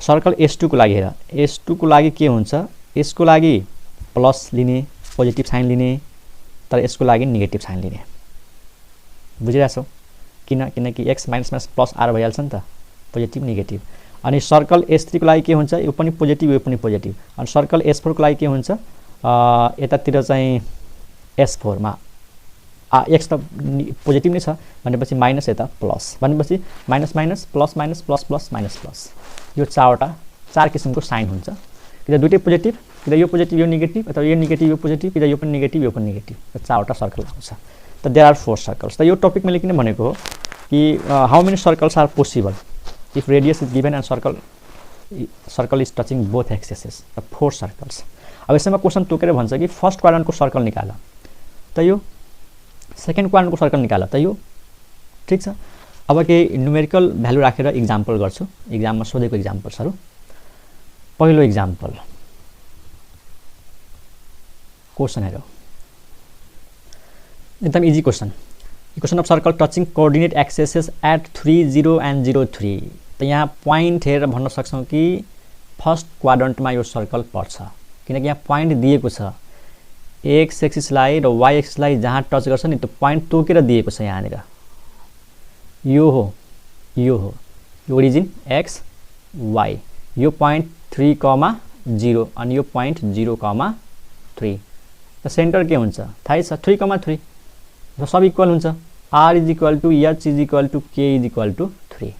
सर्कल S2 को लागि हेर, S2 को लागि के हुन्छ? यसको लागि प्लस लिने, पोजिटिभ साइन लिने, तर यसको लागि नेगेटिभ साइन लिने। बुझिरहेछौ? किनकि x minus minus plus r भइहाल्छ नि त, पोजिटिभ नेगेटिभ। अनि सर्कल S3 को लागि के हुन्छ? यो पनि पोजिटिभ यो पनि पोजिटिभ। अनि सर्कल S4 को लागि के हुन्छ? यतातिर चाहिँ S4 मा एक्स त पोजिटिभ नै छ भनेपछि माइनस, यता प्लस भनेपछि minus minus plus minus plus plus minus plus. यो चार किसिमको साइन हुन्छ, कि त दुईटै पोजिटिभ, कि त यो पोजिटिभ यो नेगेटिभ, अथवा यो नेगेटिभ यो पोजिटिभ, कि त यो पनि नेगेटिभ यो पनि नेगेटिभ। र चारवटा सर्कल आउँछ। त देयर आर 4 सर्कल्स। त यो टपिक मैले किन भनेको हो कि how many circles are possible if radius is given and circle is touching both axes. त 4 सर्कल्स। अब यसमा क्वेसन तोकेर भन्छ कि फर्स्ट क्वाड्रेन्टको सर्कल निकाल, त यो सेकेन्ड क्वाड्रेन्टको सर्कल निकाल, त यो ठिक छ। अब केही न्युमेरिकल भ्यालु राखेर इक्जाम्पल गर्छु, इक्जाममा सोधेको इक्जाम्पल्सहरू। पहिलो इक्जाम्पल क्वेसन हेरौँ, एकदम easy question. Equation of circle touching coordinate axes at 3, 0 and 0, 3। त यहाँ पोइन्ट हेरेर भन्न सक्छौँ कि फर्स्ट क्वाड्रेन्टमा यो सर्कल पर्छ, किनकि यहाँ पोइन्ट दिएको छ। एक्स एक्सिसलाई र वाइ एक्सिसलाई जहाँ टच गर्छ नि त्यो पोइन्ट तोकेर दिएको छ यहाँनिर। यो हो यो ओरिजिन एक्स वाइ, यो पोइन्ट 3, 0 अनि यो पोइन्ट 0, 3। त सेन्टर के हुन्छ थाहै छ? 3, 3 र सब इक्वल हुन्छ। r is equal to h is equal to k is equal to 3,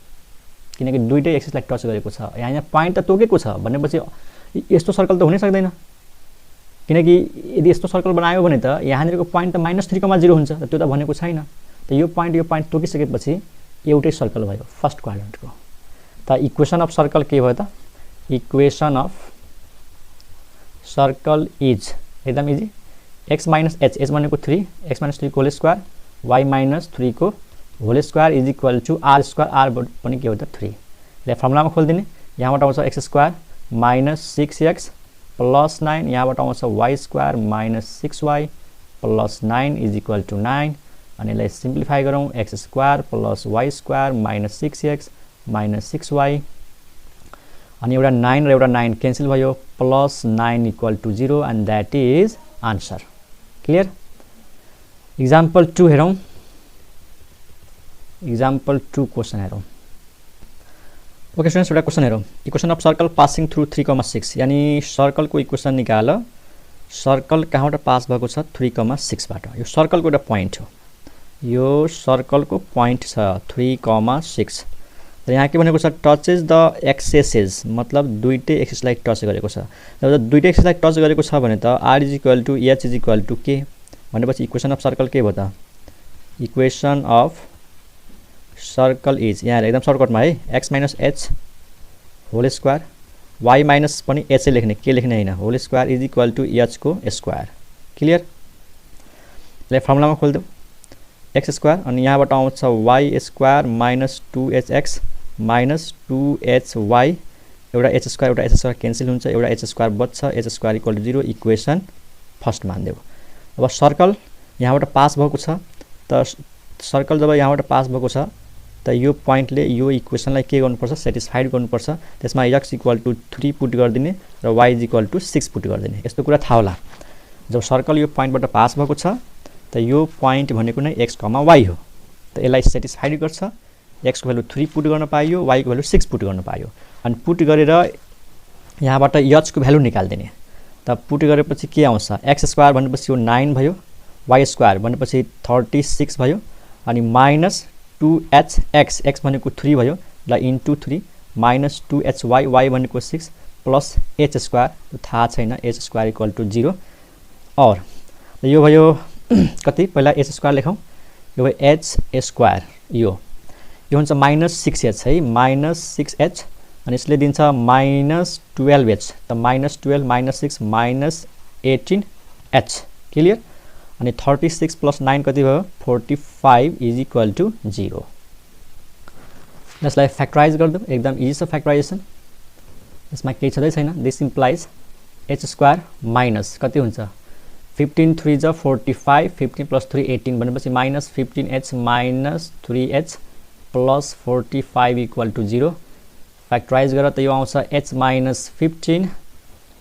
किनकि दुईटै एक्सिसलाई टच गरेको छ। यहाँ पोइन्ट त तोकेको छ भनेपछि यस्तो सर्कल त हुनै सक्दैन, किनकि यदि यस्तो सर्कल बनायो भने त यहाँनिरको पोइन्ट त -3, 0 हुन्छ, त्यो त भनेको छैन। त यो पोइन्ट तोकिसकेपछि एउटै सर्कल भयो फर्स्ट क्वाड्रेन्टको। त इक्वेसन अफ सर्कल के भयो त? इक्वेसन अफ सर्कल इज एकदम easy, x minus H, H भनेको 3, एक्स माइनस 3 को होल स्क्वायर, वाइ माइनस 3 को whole square is equal to r square, r पनि के हो त 3। यसलाई फर्मुलामा खोलिदिने, यहाँबाट आउँछ x square minus 6x plus 9, यहाँबाट आउँछ y square minus 6y plus 9 is equal to 9। अनि यसलाई सिम्प्लिफाई गरौँ, x square plus y square minus 6x minus 6y, अनि एउटा 9 र एउटा 9 क्यान्सल भयो, plus 9 equal to 0 and that is answer. Clear? Example 2 हेरौँ, इक्जाम्पल 2 क्वेसन हेरौँ। ओके स्टुडेन्ट्स, एउटा क्वेसन हेरौँ। Equation of circle passing through 3, 6, यानि सर्कलको इक्वेसन निकाल। सर्कल कहाँबाट पास भएको छ? 3, 6बाट। यो सर्कलको एउटा पोइन्ट हो, यो सर्कलको पोइन्ट छ 3, 6। र यहाँ के भनेको छ? टचेस द एक्सेसेस, मतलब दुईटै एक्सेसलाई टच गरेको छ। जब दुईटै एक्सेसलाई टच गरेको छ भने त r is equal to h is equal to k भनेपछि इक्वेसन अफ सर्कल के भयो त? इक्वेसन अफ सर्कल इज, यहाँ एकदम सर्टकटमा है, x minus h whole square, y minus पनि एच लेख्ने, के लेख्ने होइन, whole square is equal to h को स्क्वायर। क्लियर? यसलाई फर्मुलामा खोलिदेऊ, एक्स स्क्वायर अनि यहाँबाट आउँछ y square minus 2hx minus 2hy एउटा एच स्क्वायर क्यान्सल हुन्छ, एउटा एच स्क्वायर बच्छ, h square equal to 0 equation first मानिदेऊ। अब सर्कल यहाँबाट पास भएको छ, त सर्कल जब यहाँबाट पास भएको छ त यो पोइन्टले यो इक्वेसनलाई के गर्नुपर्छ, सेटिस्फाइड गर्नुपर्छ। त्यसमा x इक्वल टु 3 पुट गरिदिने र y is equal to 6 put गरिदिने। यस्तो कुरा थाहा होला, जब सर्कल यो पोइन्टबाट पास भएको छ त यो पोइन्ट भनेको नै x, y हो, त यसलाई सेटिस्फाइड गर्छ। x को भ्यालु 3 पुट गर्न पाइयो, y को भ्यालु 6 पुट गर्न पाइयो। अनि पुट गरेर यहाँबाट h को भ्यालु निकाल्दिने। त पुट गरेपछि के आउँछ, x स्क्वायर भनेपछि यो 9 भयो, y स्क्वायर भनेपछि 36 भयो, अनि माइनस 2hx, x भनेको 3 भयो, ल इन्टु 3 माइनस 2hy, y भनेको 6 प्लस h स्क्वायर थाहा छैन, h स्क्वायर इक्वल टु 0। और यो भयो कति, पहिला h स्क्वायर लेखौँ, यो भयो h स्क्वायर, यो हुन्छ माइनस 6h है, माइनस 6h, अनि यसले दिन्छ माइनस 12h, त minus 12 minus 6 minus 18h, clear. अनि 36 प्लस 9 कति भयो, 45 इज इक्वल टु 0। यसलाई फ्याक्टराइज गरिदिउँ, एकदम इजी छ फ्याक्टराइजेसन, यसमा केही छँदै छैन। This implies h square minus कति हुन्छ, 15 3 जा 45, 15 प्लस 3 18 भनेपछि minus 15h minus 3h plus 45 equal to 0। Factorise गरेर त यो आउँछ h माइनस 15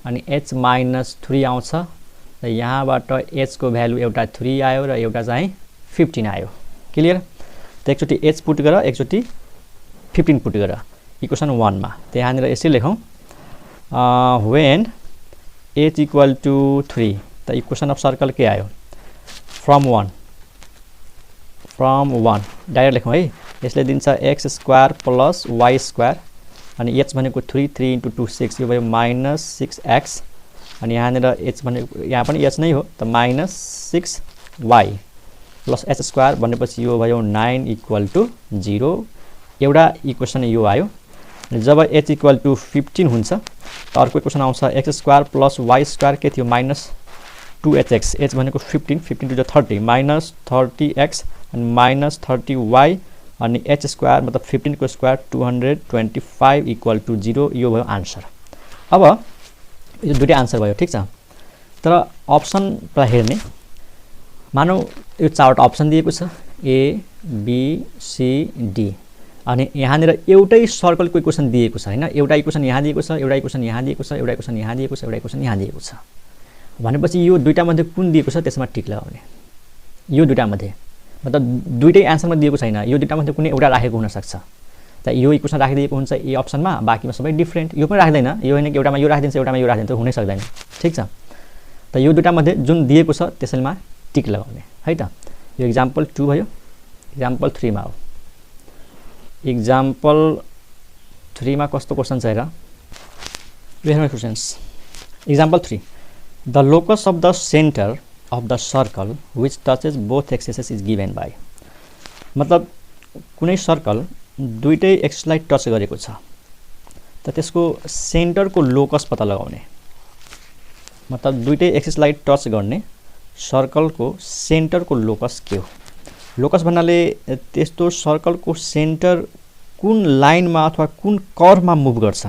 अनि h माइनस 3 आउँछ, र यहाँबाट h को भ्यालु एउटा 3 आयो र एउटा चाहिँ 15 आयो, क्लियर। त एकचोटि h पुट गर, एकचोटि 15 पुट गर इक्वेसन 1 मा। त यहाँनिर यसरी लेखौँ, व्हेन h इक्वल टु 3, त इक्वेसन अफ सर्कल के आयो, फ्रम 1 डाइरेक्ट लेखौँ है। यसले दिन्छ x square plus y square, अनि h भनेको 3, 3 इन्टु 2 6, यो भयो माइनस 6x, अनि यहाँनिर h भनेको यहाँ पनि h नै हो, त minus 6y plus h square भनेपछि यो भयो 9 इक्वल टु 0। एउटा इक्वेसन यो आयो। जब h इक्वल टु 15 हुन्छ त अर्को इक्वेसन आउँछ x square plus y square के थियो, माइनस 2hx, h भनेको 15, 15 टु 30 माइनस 30x अनि माइनस 30y, अनि h स्क्वायर मतलब 15 को स्क्वायर 225 इक्वल टु 0। यो भयो आन्सर। अब यो दुईटै आन्सर भयो, ठिक छ। तर अप्सनलाई हेर्ने, मानौ यो चारवटा अप्सन दिएको छ A B C D, अनि यहाँनिर एउटै सर्कलको इक्वेसन दिएको छ हैन, एउटा इक्वेसन यहाँ दिएको छ, एउटा इक्वेसन यहाँ दिएको छ, एउटा इक्वेसन यहाँ दिएको छ, एउटा इक्वेसन यहाँ दिएको छ। भनेपछि यो दुईटा मध्ये कुन दिएको छ त्यसमा टिक लगाउने। यो दुईटा मध्ये मतलब दुईटै एन्सरमा दिएको छैन, यो दुईटा मध्ये कुनै एउटा राखेको हुन सक्छ। त यो इक्वेसन राखिदिएको हुन्छ ए अप्सनमा, बाँकीमा सबै डिफ्रेन्ट। यो पनि राख्दैन, यो हैन कि एउटामा यो राखिदिन्छ एउटामा यो राखिदिन्छ, हुनै सक्दैन, ठिक छ। त यो दुईटा मध्ये जुन दिएको छ त्यसैमा टिक लगाउने है त। यो एक्जाम्पल 2 भयो, एक्जाम्पल 3 मा हो। एक्जाम्पल 3 मा कस्तो क्वेसन छ हेर, यो हेर्नु questions. Example 3, the locus of the centre of the circle which touches both axes is given by, मतलब कुनै सर्कल दुईटै एक्सिसलाई टच गरेको छ, त त्यसको सेन्टरको लोकस पत्ता लगाउने। मतलब दुईटै एक्सिसलाई टच गर्ने सर्कलको सेन्टरको लोकस के हो। लोकस भन्नाले त्यस्तो सर्कलको सेन्टर कुन लाइनमा अथवा कुन कर्वमा मुभ गर्छ,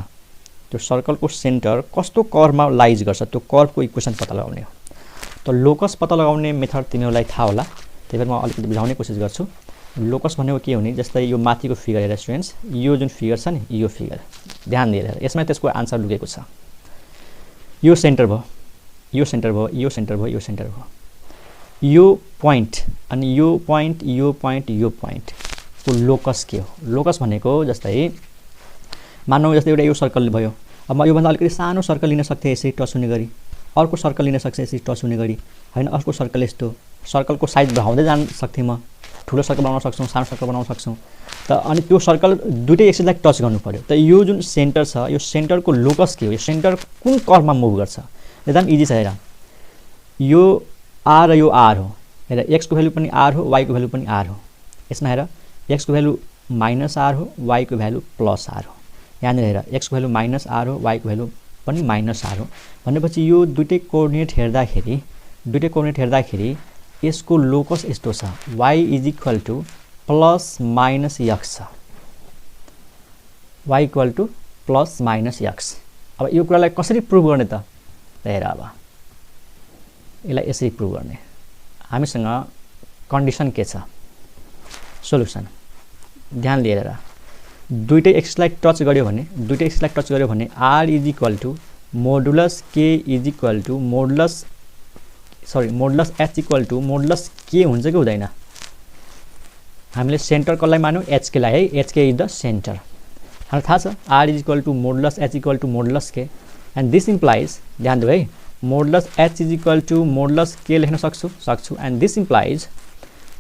त्यो सर्कलको सेन्टर कस्तो कर्वमा लाइज गर्छ, त्यो कर्वको इक्वेसन पत्ता लगाउने हो। त लोकस पत्ता लगाउने मेथड तिमीहरूलाई थाहा होला, त्यही भएर म अलिकति बुझाउने कोसिस गर्छु। लोकस भनेको के हो नि, जस्तै यो माथिको फिगर हेर स्टुडेन्ट्स, यो जुन फिगर छ नि, यो फिगर ध्यान दिएर हेर, यसमा त्यसको आन्सर लुकेको छ। यो सेन्टर भयो, यो सेन्टर भयो, यो सेन्टर भयो, यो सेन्टर भयो, यो पोइन्ट, अनि यो पोइन्ट, यो पोइन्ट, यो पोइन्टको लोकस के हो। लोकस भनेको जस्तै मानौ जस्तै एउटा यो सर्कल भयो, अब म योभन्दा अलिकति सानो सर्कल लिन सक्थेँ यसरी टच हुने गरी, अर्को सर्कल लिन सक्छ यसरी टच हुने गरी हैन, अर्को सर्कल यस्तो, सर्कलको साइज बढाउँदै जान सक्थेँ म, ठुलो सर्कल बनाउन सक्छौँ, सानो सर्कल बनाउन सक्छौँ। त अनि त्यो सर्कल दुईटै एक्सिसलाई टच गर्नु पर्यो। त यो जुन सेन्टर छ, यो सेन्टरको लोकस के हो, यो सेन्टर कुन कर्वमा मुभ गर्छ, एकदम इजी छ हेर। यो आर र यो आर हो, हेर x को भ्यालु पनि आर हो, y को भ्यालु पनि आर हो। यसमा हेर x को भ्यालु माइनस आर हो, y को भ्यालु प्लस आर हो। यहाँनिर हेर x को भ्यालु माइनस आर हो, y को भ्यालु पनि माइनस आर हो। भनेपछि यो दुईटै कोअर्डिनेट हेर्दाखेरि यसको लोकस यस्तो छ, y is equal to plus minus x छ, y equal to plus minus x. अब यो कुरालाई कसरी प्रुभ गर्ने त हेर, अब यसलाई यसरी प्रुभ गर्ने। हामीसँग कन्डिसन के छ, सोल्युसन ध्यान लिएर दुईटै एक्सलाई टच गर्यो भने r is equal to modulus k is equal to modulus h equal to modulus k हुन्छ कि हुँदैन। हामीले सेन्टर कसलाई मान्यौँ, एचके लाई है, एचके इज द सेन्टर। हामीलाई थाहा छ r is equal to modulus h equal to modulus k, and this implies, ध्यान दियो है, modulus h is equal to modulus k लेख्न सक्छु एन्ड दिस इम्प्लाइज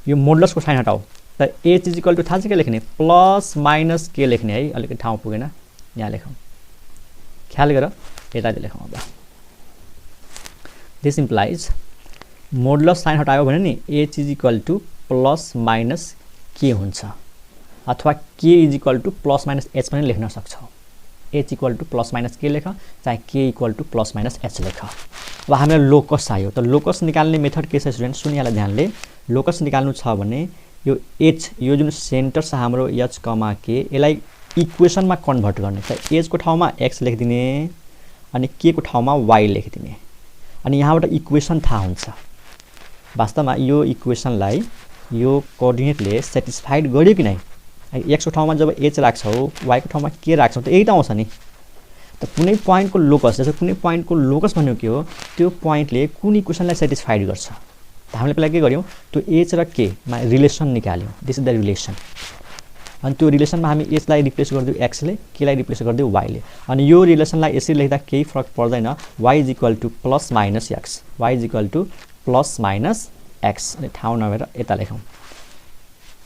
यो मोडुलसको साइन हटाऊ त एच इज इक्वल टू थाहा छ के लेख्ने, प्लस माइनस के लेख्ने है। अलिकति ठाउँ पुगेन, यहाँ लेखौँ, ख्याल गर, यतातिर लेखौँ। अब दिस इम्प्लाइज मोडुलस साइन हटायो भने नि h is equal to plus minus k हुन्छ, अथवा k is equal to plus minus h पनि लेख्न सक्छौ। H equal to plus minus k लेख, चाहे k equal to plus minus h लेख। अब हामीलाई लोकस चाहियो, त लोकस निकाल्ने मेथड के छ स्टुडेन्ट, सुनिहाल ध्यानले। लोकस निकाल्नु छ भने यो एच, यो जुन सेन्टर छ हाम्रो एच कमा के, यसलाई इक्वेसनमा कन्भर्ट गर्ने। त एच को ठाउँमा एक्स लेखिदिने अनि के को ठाउँमा वाई लेखिदिने, अनि यहाँबाट इक्वेसन थाहा हुन्छ। वास्तवमा यो इक्वेसनलाई यो कोअर्डिनेटले सेटिस्फाइड गर्यो कि नै। एक्स को ठाउँमा जब एच राख्छौ, वाई को ठाउँमा के राख्छौ, त यही त आउँछ नि। त कुनै पोइन्टको लोकस, जस्तो कुनै पोइन्टको लोकस भन्यो के हो, त्यो पोइन्टले कुन इक्वेसनलाई सेटिस्फाइड गर्छ। त हामीले पहिला के गर्यौँ, त्यो एच र केमा रिलेसन निकाल्यौँ, दिस इज द रिलेसन। अनि त्यो रिलेसनमा हामी एचलाई रिप्लेस गरिदियो एक्सले, केलाई रिप्लेस गरिदियो वाईले, अनि यो रिलेसनलाई यसरी लेख्दा केही फरक पर्दैन। Y is equal to plus minus x, y is equal to plus minus x, अनि ठाउँ नभएर यता लेखौँ,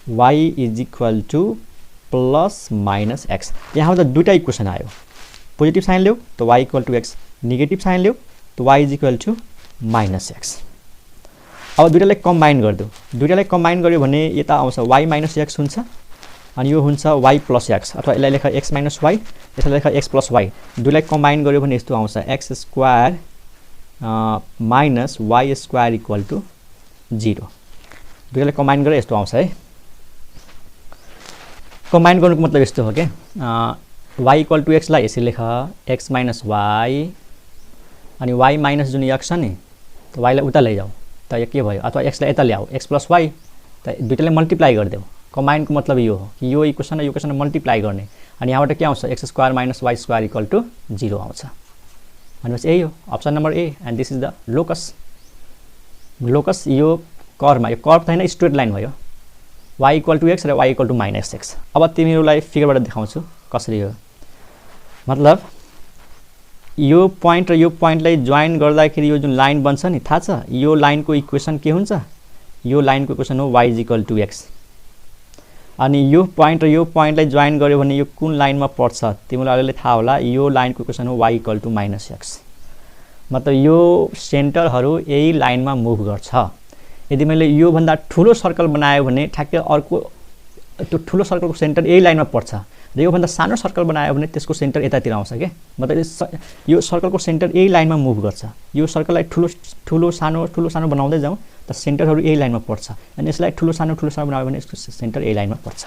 y is equal to plus minus x. यहाँ त दुईटा इक्वेसन आयो, पोजिटिभ साइन ल्याऊ त y equal to x, negative sign ल्याऊ त y is equal to minus x. अब दुईटालाई कम्बाइन गरिदियो, दुईटालाई कम्बाइन गर्यो भने यता आउँछ वाई माइनस एक्स हुन्छ, अनि यो हुन्छ वाई प्लस एक्स, अथवा यसलाई लेख एक्स माइनस वाई, यसलाई लेख एक्स प्लस वाई। दुईलाई कम्बाइन गर्यो भने यस्तो आउँछ x square minus y square equal to 0। दुईटालाई कम्बाइन गरेर यस्तो आउँछ है। कम्बाइन गर्नुको मतलब यस्तो हो क्या, वाई इक्वल टू एक्सलाई यसरी लेख एक्स माइनस वाई, अनि वाई माइनस जुन एक्स छ नि, त वाईलाई उता लैजाऊ त यो के भयो, अथवा एक्सलाई यता ल्याऊ एक्स प्लस वाई, त दुईटालाई मल्टिप्लाई गरिदेऊ। कम्बाइनको मतलब यो हो कि यो इक्वेसन र यो इक्वेसन मल्टिप्लाई गर्ने, अनि यहाँबाट के आउँछ, x square minus y square equal to 0 आउँछ। भनेपछि यही हो option number A, and this is the locus. Locus यो कर्वमा, यो कर्व त होइन स्ट्रेट लाइन भयो, वाई इक्वल टू एक्स र y equal to minus x. अब तिमीहरूलाई फिगरबाट देखाउँछु कसरी हो। मतलब यो पोइन्ट र यो पोइन्टलाई जोइन गर्दाखेरि यो जुन लाइन बन्छ नि, थाहा छ यो लाइनको इक्वेसन के हुन्छ, यो लाइनको इक्वेसन हो y is equal to x. अनि यो पोइन्ट र यो पोइन्टलाई जोइन गर्यो भने यो कुन लाइनमा पर्छ, तिमीलाई अलिअलि थाहा होला, यो लाइनको इक्वेसन हो y equal to minus x. मतलब यो सेन्टरहरू यही लाइनमा मुभ गर्छ। यदि मैले योभन्दा ठुलो सर्कल बनायो भने ठ्याक्कै अर्को त्यो ठुलो सर्कलको सेन्टर यही लाइनमा पर्छ, र योभन्दा सानो सर्कल बनायो भने त्यसको सेन्टर यतातिर आउँछ क्या। मतलब यो सर्कलको सेन्टर यही लाइनमा मुभ गर्छ। यो सर्कललाई ठुलो सानो बनाउँदै जाउँ त सेन्टरहरू यही लाइनमा पर्छ, अनि यसलाई ठुलो सानो बनायो भने यसको सेन्टर यही लाइनमा पर्छ।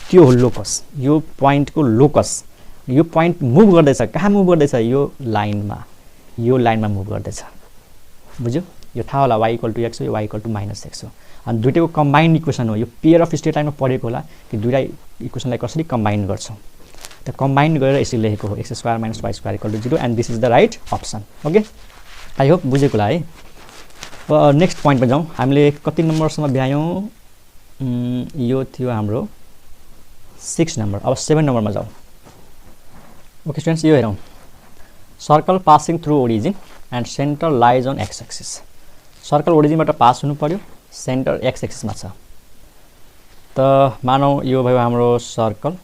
त्यो हो लोकस, यो पोइन्टको लोकस। यो पोइन्ट मुभ गर्दैछ, कहाँ मुभ गर्दैछ, यो लाइनमा मुभ गर्दैछ। बुझ्यो, यो थाहा होला वाई इक्वल टू एक्स हो, यो y equal to minus x हो। अनि दुईटैको कम्बाइन्ड इक्वेसन हो। यो पेयर अफ स्ट्रेट लाइनमा पढेको होला कि दुईटा इक्वेसनलाई कसरी कम्बाइन गर्छौँ, त कम्बाइन गरेर यसरी लेखेको हो x square minus y square equal to 0, and this is the right option. Okay, I hope बुझेको होला है। अब नेक्स्ट पोइन्टमा जाउँ। हामीले कति नम्बरसम्म भ्यायौँ, यो थियो हाम्रो 6 नम्बर। अब 7 नम्बरमा जाउँ। ओके स्टुडेन्ट्स, यो हेरौँ, circle passing through origin and centre lies on x axis. Circle ओरिजिनबाट पास हुनु पर्यो, सेन्टर एक्स एक्सिसमा छ। त मानौँ यो भयो हाम्रो सर्कल,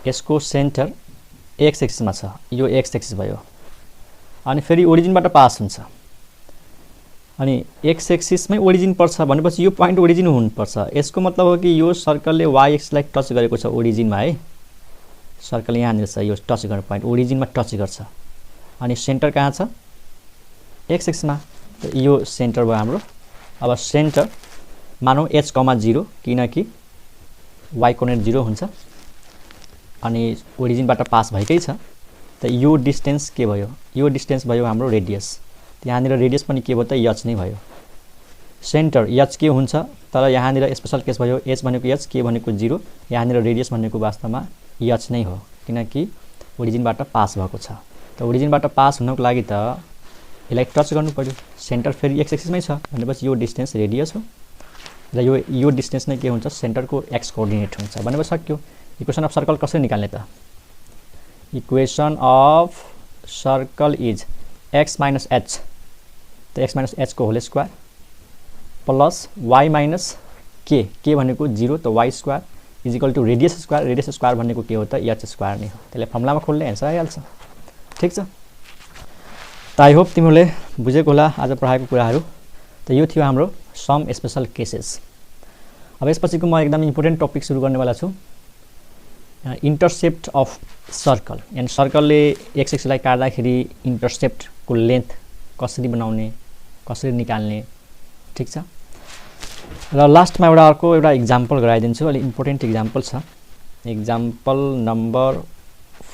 यसको सेन्टर एक्स एक्सिसमा छ, यो एक्स एक्सिस भयो, अनि फेरि ओरिजिनबाट पास हुन्छ, अनि एक्स एक्सिसमै ओरिजिन पर्छ भनेपछि यो पोइन्ट ओरिजिन हुनुपर्छ। यसको मतलब हो कि यो सर्कलले वाई एक्सलाई टच गरेको छ ओरिजिनमा है। सर्कल यहाँनिर छ, यो टच गर्ने पोइन्ट ओरिजिनमा टच गर्छ, अनि सेन्टर कहाँ छ, एक्स एक्समा। त यो सेन्टर भयो हाम्रो। अब सेन्टर मानौँ h, 0 किनकि y कोर्डिनेट 0 हुन्छ। अनि ओरिजिनबाट पास भएकै छ त यो डिस्टेन्स के भयो यो डिस्टेन्स भयो हाम्रो रेडियस यहाँनिर रेडियस पनि के भयो त h नै भयो सेन्टर h के हुन्छ तर यहाँनिर स्पेशल केस भयो h भनेको h के भनेको 0 यहाँनिर रेडियस भनेको वास्तवमा h नै हो किनकि ओरिजिनबाट पास भएको छ त ओरिजिनबाट पास हुनको लागि त यसलाई टच गर्नु पर्यो सेन्टर फेरि x एक्सिसमै छ भनेपछि यो डिस्टेन्स रेडियस हो र यो डिस्टेन्स नै के हुन्छ सेन्टरको x कोअर्डिनेट हुन्छ भनेपछि सक्यो इक्वेसन अफ सर्कल कसरी निकाल्ने त equation of circle is x minus h त x माइनस h को whole square plus y minus k भनेको 0 त y square is equal to radius square भनेको के हो त h स्क्वायर नै हो त्यसले फर्मुलामा खोल्ने एन्सर आइहाल्छ ठीक छ त आई होप तिमीहरूले बुझेको होला आज पढाएको कुराहरू त यो थियो हाम्रो सम स्पेशल केसेस अब यसपछिको म एकदम इम्पोर्टेन्ट टपिक सुरु गर्नेवाला छु इन्टरसेप्ट अफ सर्कल यानी सर्कलले एक्स एक्सिसलाई काट्दाखेरि इन्टरसेप्टको लेन्थ कसरी बनाउने कसरी निकाल्ने ठीक छ र लास्टमा एउटा इक्जाम्पल गराइदिन्छु अलि इम्पोर्टेन्ट इक्जाम्पल छ इक्जाम्पल नम्बर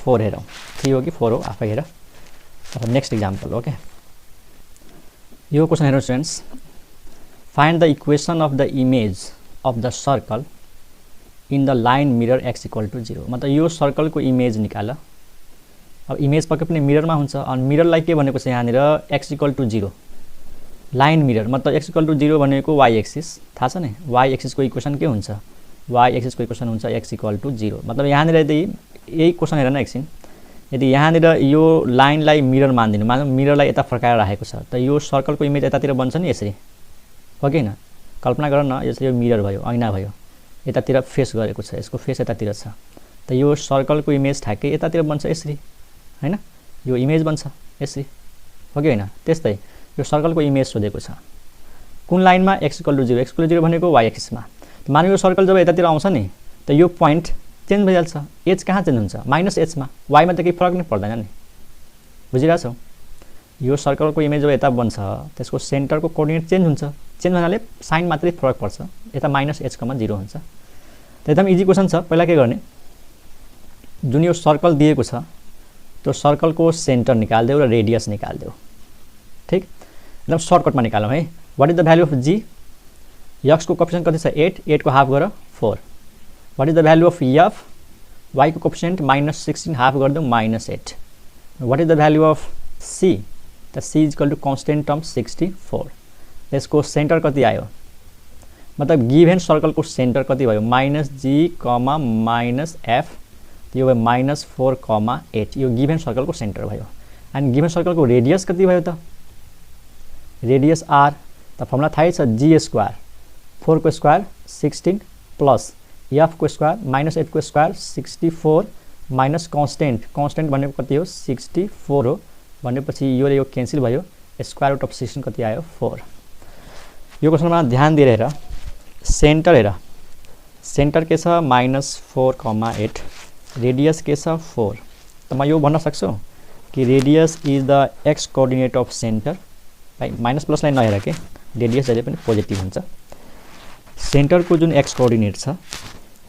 4 हेरौँ 3 हो कि 4 हो आफै हेर नेक्स्ट इक्जाम्पल ओके यो क्वेसन हेरौँ students find the equation of the image of the circle in the line mirror x equal to 0 मतलब यो सर्कलको इमेज निकाल अब इमेज पक्कै पनि मिररमा हुन्छ अनि मिररलाई के भनेको छ यहाँनिर x equal to 0 line mirror मतलब x इक्वल टु 0 भनेको y एक्सिस थाहा छ नि y एक्सिसको इक्वेसन के हुन्छ y एक्सिसको इक्वेसन हुन्छ x इक्वल टु 0 मतलब यहाँनिर यदि यही क्वेसन हेर न एकछिन यदि यहाँनिर यो लाइनलाई मिरर मान्दिनु मानौँ मिररलाई यता फर्काएर राखेको छ त यो सर्कलको इमेज यतातिर बन्छ नि यसरी हो कि हैन कल्पना गर न यो मिरर भयो ऐना भयो यतातिर फेस गरेको छ यसको फेस यतातिर छ त यो सर्कलको इमेज ठ्याक्कै यतातिर बन्छ यसरी हैन यो इमेज बन्छ यसरी हो कि हैन त्यस्तै यो सर्कलको इमेज सोधेको छ कुन लाइनमा x equal to 0 x equal to 0 भनेको y एक्सिसमा मानौ यो सर्कल जब यतातिर आउँछ नि त यो पोइन्ट चेन्ज भइहाल्छ h कहाँ चेन्ज हुन्छ माइनस h मा y मा त केही फरक नै पर्दैन नि बुझिरहेछौ यो सर्कलको इमेज जब यता बन्छ त्यसको सेन्टरको कोअर्डिनेट चेन्ज हुन्छ चेन्ज हुनाले साइन मात्रै फरक पर्छ यता माइनस h कमा 0 हुन्छ त एकदम इजी क्वेसन छ पहिला के गर्ने जुन यो सर्कल दिएको छ त्यो सर्कलको सेन्टर निकाल्देऊ र रेडियस निकाल्देऊ ठीक एकदम सर्टकटमा निकालौँ है what is the value of g x को कोएफिसिएन्ट कति छ 8 को हाफ गर 4 what is the value of f y को कोएफिसिएन्ट -16 हाफ गर्देऊ -8 what is the value of c त c is equal to constant term 64 यसको सेन्टर कति आयो मतलब गिभन सर्कलको सेन्टर कति भयो -g, -f यो भयो -4, 8 यो गिभन सर्कलको सेन्टर भयो अनि गिभन सर्कलको रेडियस कति भयो त रेडियस r त फर्मुला थाहै छ g स्क्वायर 4 को स्क्वायर 16 प्लस f को स्क्वायर -8 को स्क्वायर 64 माइनस कन्स्टेन्ट भनेको कति हो 64 हो भनेपछि यो र यो क्यान्सल भयो स्क्वायर रुट अफ 16 कति आयो 4 यो क्वेसनमा ध्यान दिएर हेर सेन्टर के छ -4, 8 रेडियस के छ 4 त म यो भन्न सक्छु कि radius is the x coordinate of centre भाइ माइनस प्लसलाई नहेर के रेडियस जहिले पनि पोजिटिभ हुन्छ सेन्टरको जुन x कोअर्डिनेट छ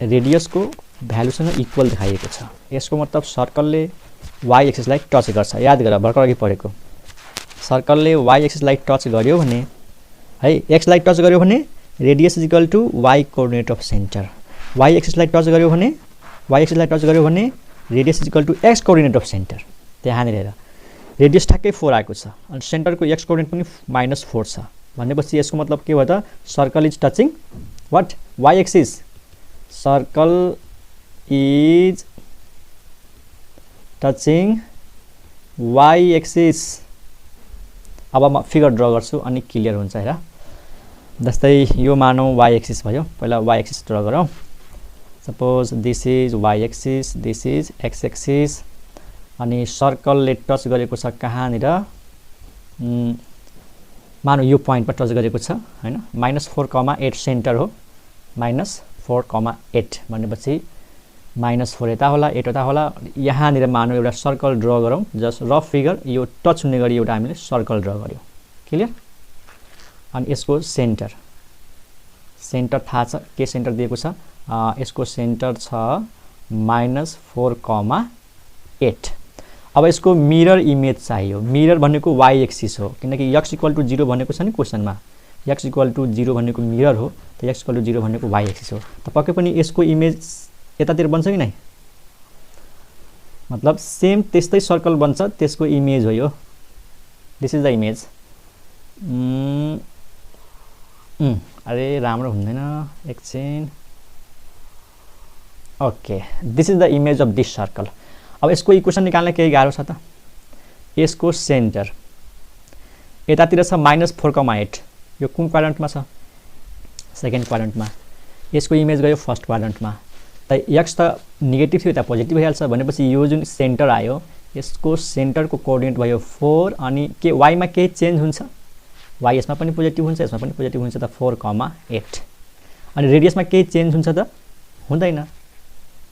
रेडियसको भ्यालुसँग इक्वल देखाइएको छ यसको मतलब सर्कलले y एक्सिसलाई टच गर्छ याद गर भर्खर अघि पढेको सर्कलले y एक्सिसलाई टच गर्यो भने है x लाई टच गर्यो भने radius is equal to y coordinate of centre y एक्सिसलाई टच गर्यो भने radius is equal to x coordinate of centre त्यहाँनिर हेर रेडियस ठ्याक्कै 4 आएको छ अनि सेन्टरको x कोअर्डिनेट पनि -4 छ भनेपछि यसको मतलब के भयो त circle is touching what y axis circle is touching y axis अब म फिगर ड्रा गर्छु अनि क्लियर हुन्छ हेर जस्तै यो मानौ y एक्सिस भयो पहिला y एक्सिस ड्रा गरौँ suppose this is y axis this is x axis अनि सर्कलले टच गरेको छ कहाँनिर मानौ यो पोइन्टमा टच गरेको छ हैन -4, 8 सेन्टर हो -4, 8 भनेपछि -4 यता होला 8 यता होला यहाँनिर मानौ एउटा सर्कल ड्रा गरौँ जस्ट रफ फिगर यो टच हुने गरी एउटा हामीले सर्कल ड्रा गर्यौं क्लियर अनि यसको सेन्टर थाहा छ के सेन्टर दिएको छ यसको सेन्टर छ -4,8। अब यसको मिरर इमेज चाहियो। मिरर भनेको y एक्सिस हो, किनकि x = 0 भनेको छ नि क्वेसनमा, x = 0 भनेको मिरर हो, त x = 0 भनेको y एक्सिस हो। त पक्कै पनि यसको इमेज यतातिर बन्छ कि नै, मतलब सेम त्यस्तै सर्कल बन्छ, त्यसको इमेज हो यो। This is the image. अरे राम्रो हुँदैन एकछिन। Okay, this is the image of this circle. अब यसको इक्वेसन निकाल्न केही गाह्रो छ त। यसको सेन्टर यतातिर छ -4,8, यो कुन क्वाड्रेन्टमा छ, सेकेन्ड क्वाड्रेन्टमा। यसको इमेज गयो फर्स्ट क्वाड्रेन्टमा। त x त नेगेटिभ थियो, यता पोजिटिभ भइहाल्छ भनेपछि यो जुन सेन्टर आयो यसको सेन्टरको कोअर्डिनेट भयो 4 अनि के y मा केही चेन्ज हुन्छ, y यसमा पनि पोजिटिभ हुन्छ, यसमा पनि पोजिटिभ हुन्छ, त 4,8। अनि रेडियसमा केही चेन्ज हुन्छ त हुँदैन।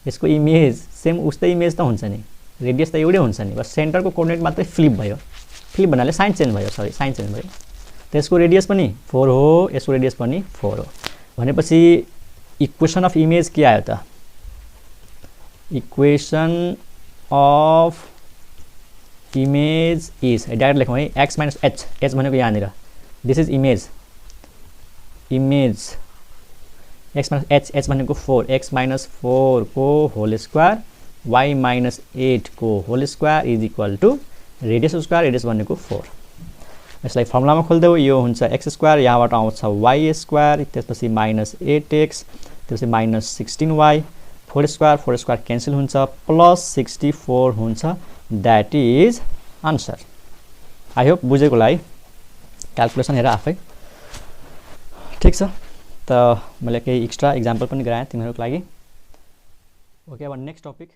यसको इमेज सेम उस्तै इमेज त हुन्छ नि, रेडियस त एउटै हुन्छ नि, बस सेन्टरको कोअर्डिनेट मात्रै फ्लिप भयो। फ्लिप भन्नाले साइन चेन्ज भयो, सरी साइन चेन्ज भयो। त यसको रेडियस पनि 4 हो, यसको रेडियस पनि 4 हो। भनेपछि इक्वेसन अफ इमेज के आयो त, equation of image is, direct लेखौँ है, x - h, h भनेको यहाँनिर, this is image, image x - h, h भनेको 4, x - 4 को होल स्क्वायर y - 8 को whole square is equal to radius square, radius भनेको 4। यसलाई फर्मुलामा खोल्देऊ, यो हुन्छ x², यहाँबाट आउँछ y², त्यसपछि -8x, त्यसपछि -16y, 4 स्क्वायर क्यान्सल हुन्छ, +64 हुन्छ। That is answer. I hope बुझेको होला है, क्यालकुलेसन हेर आफै। ठिक छ, त मैले केही एक्स्ट्रा इक्जाम्पल पनि गराएँ तिमीहरूको लागि। ओके, अब नेक्स्ट टपिक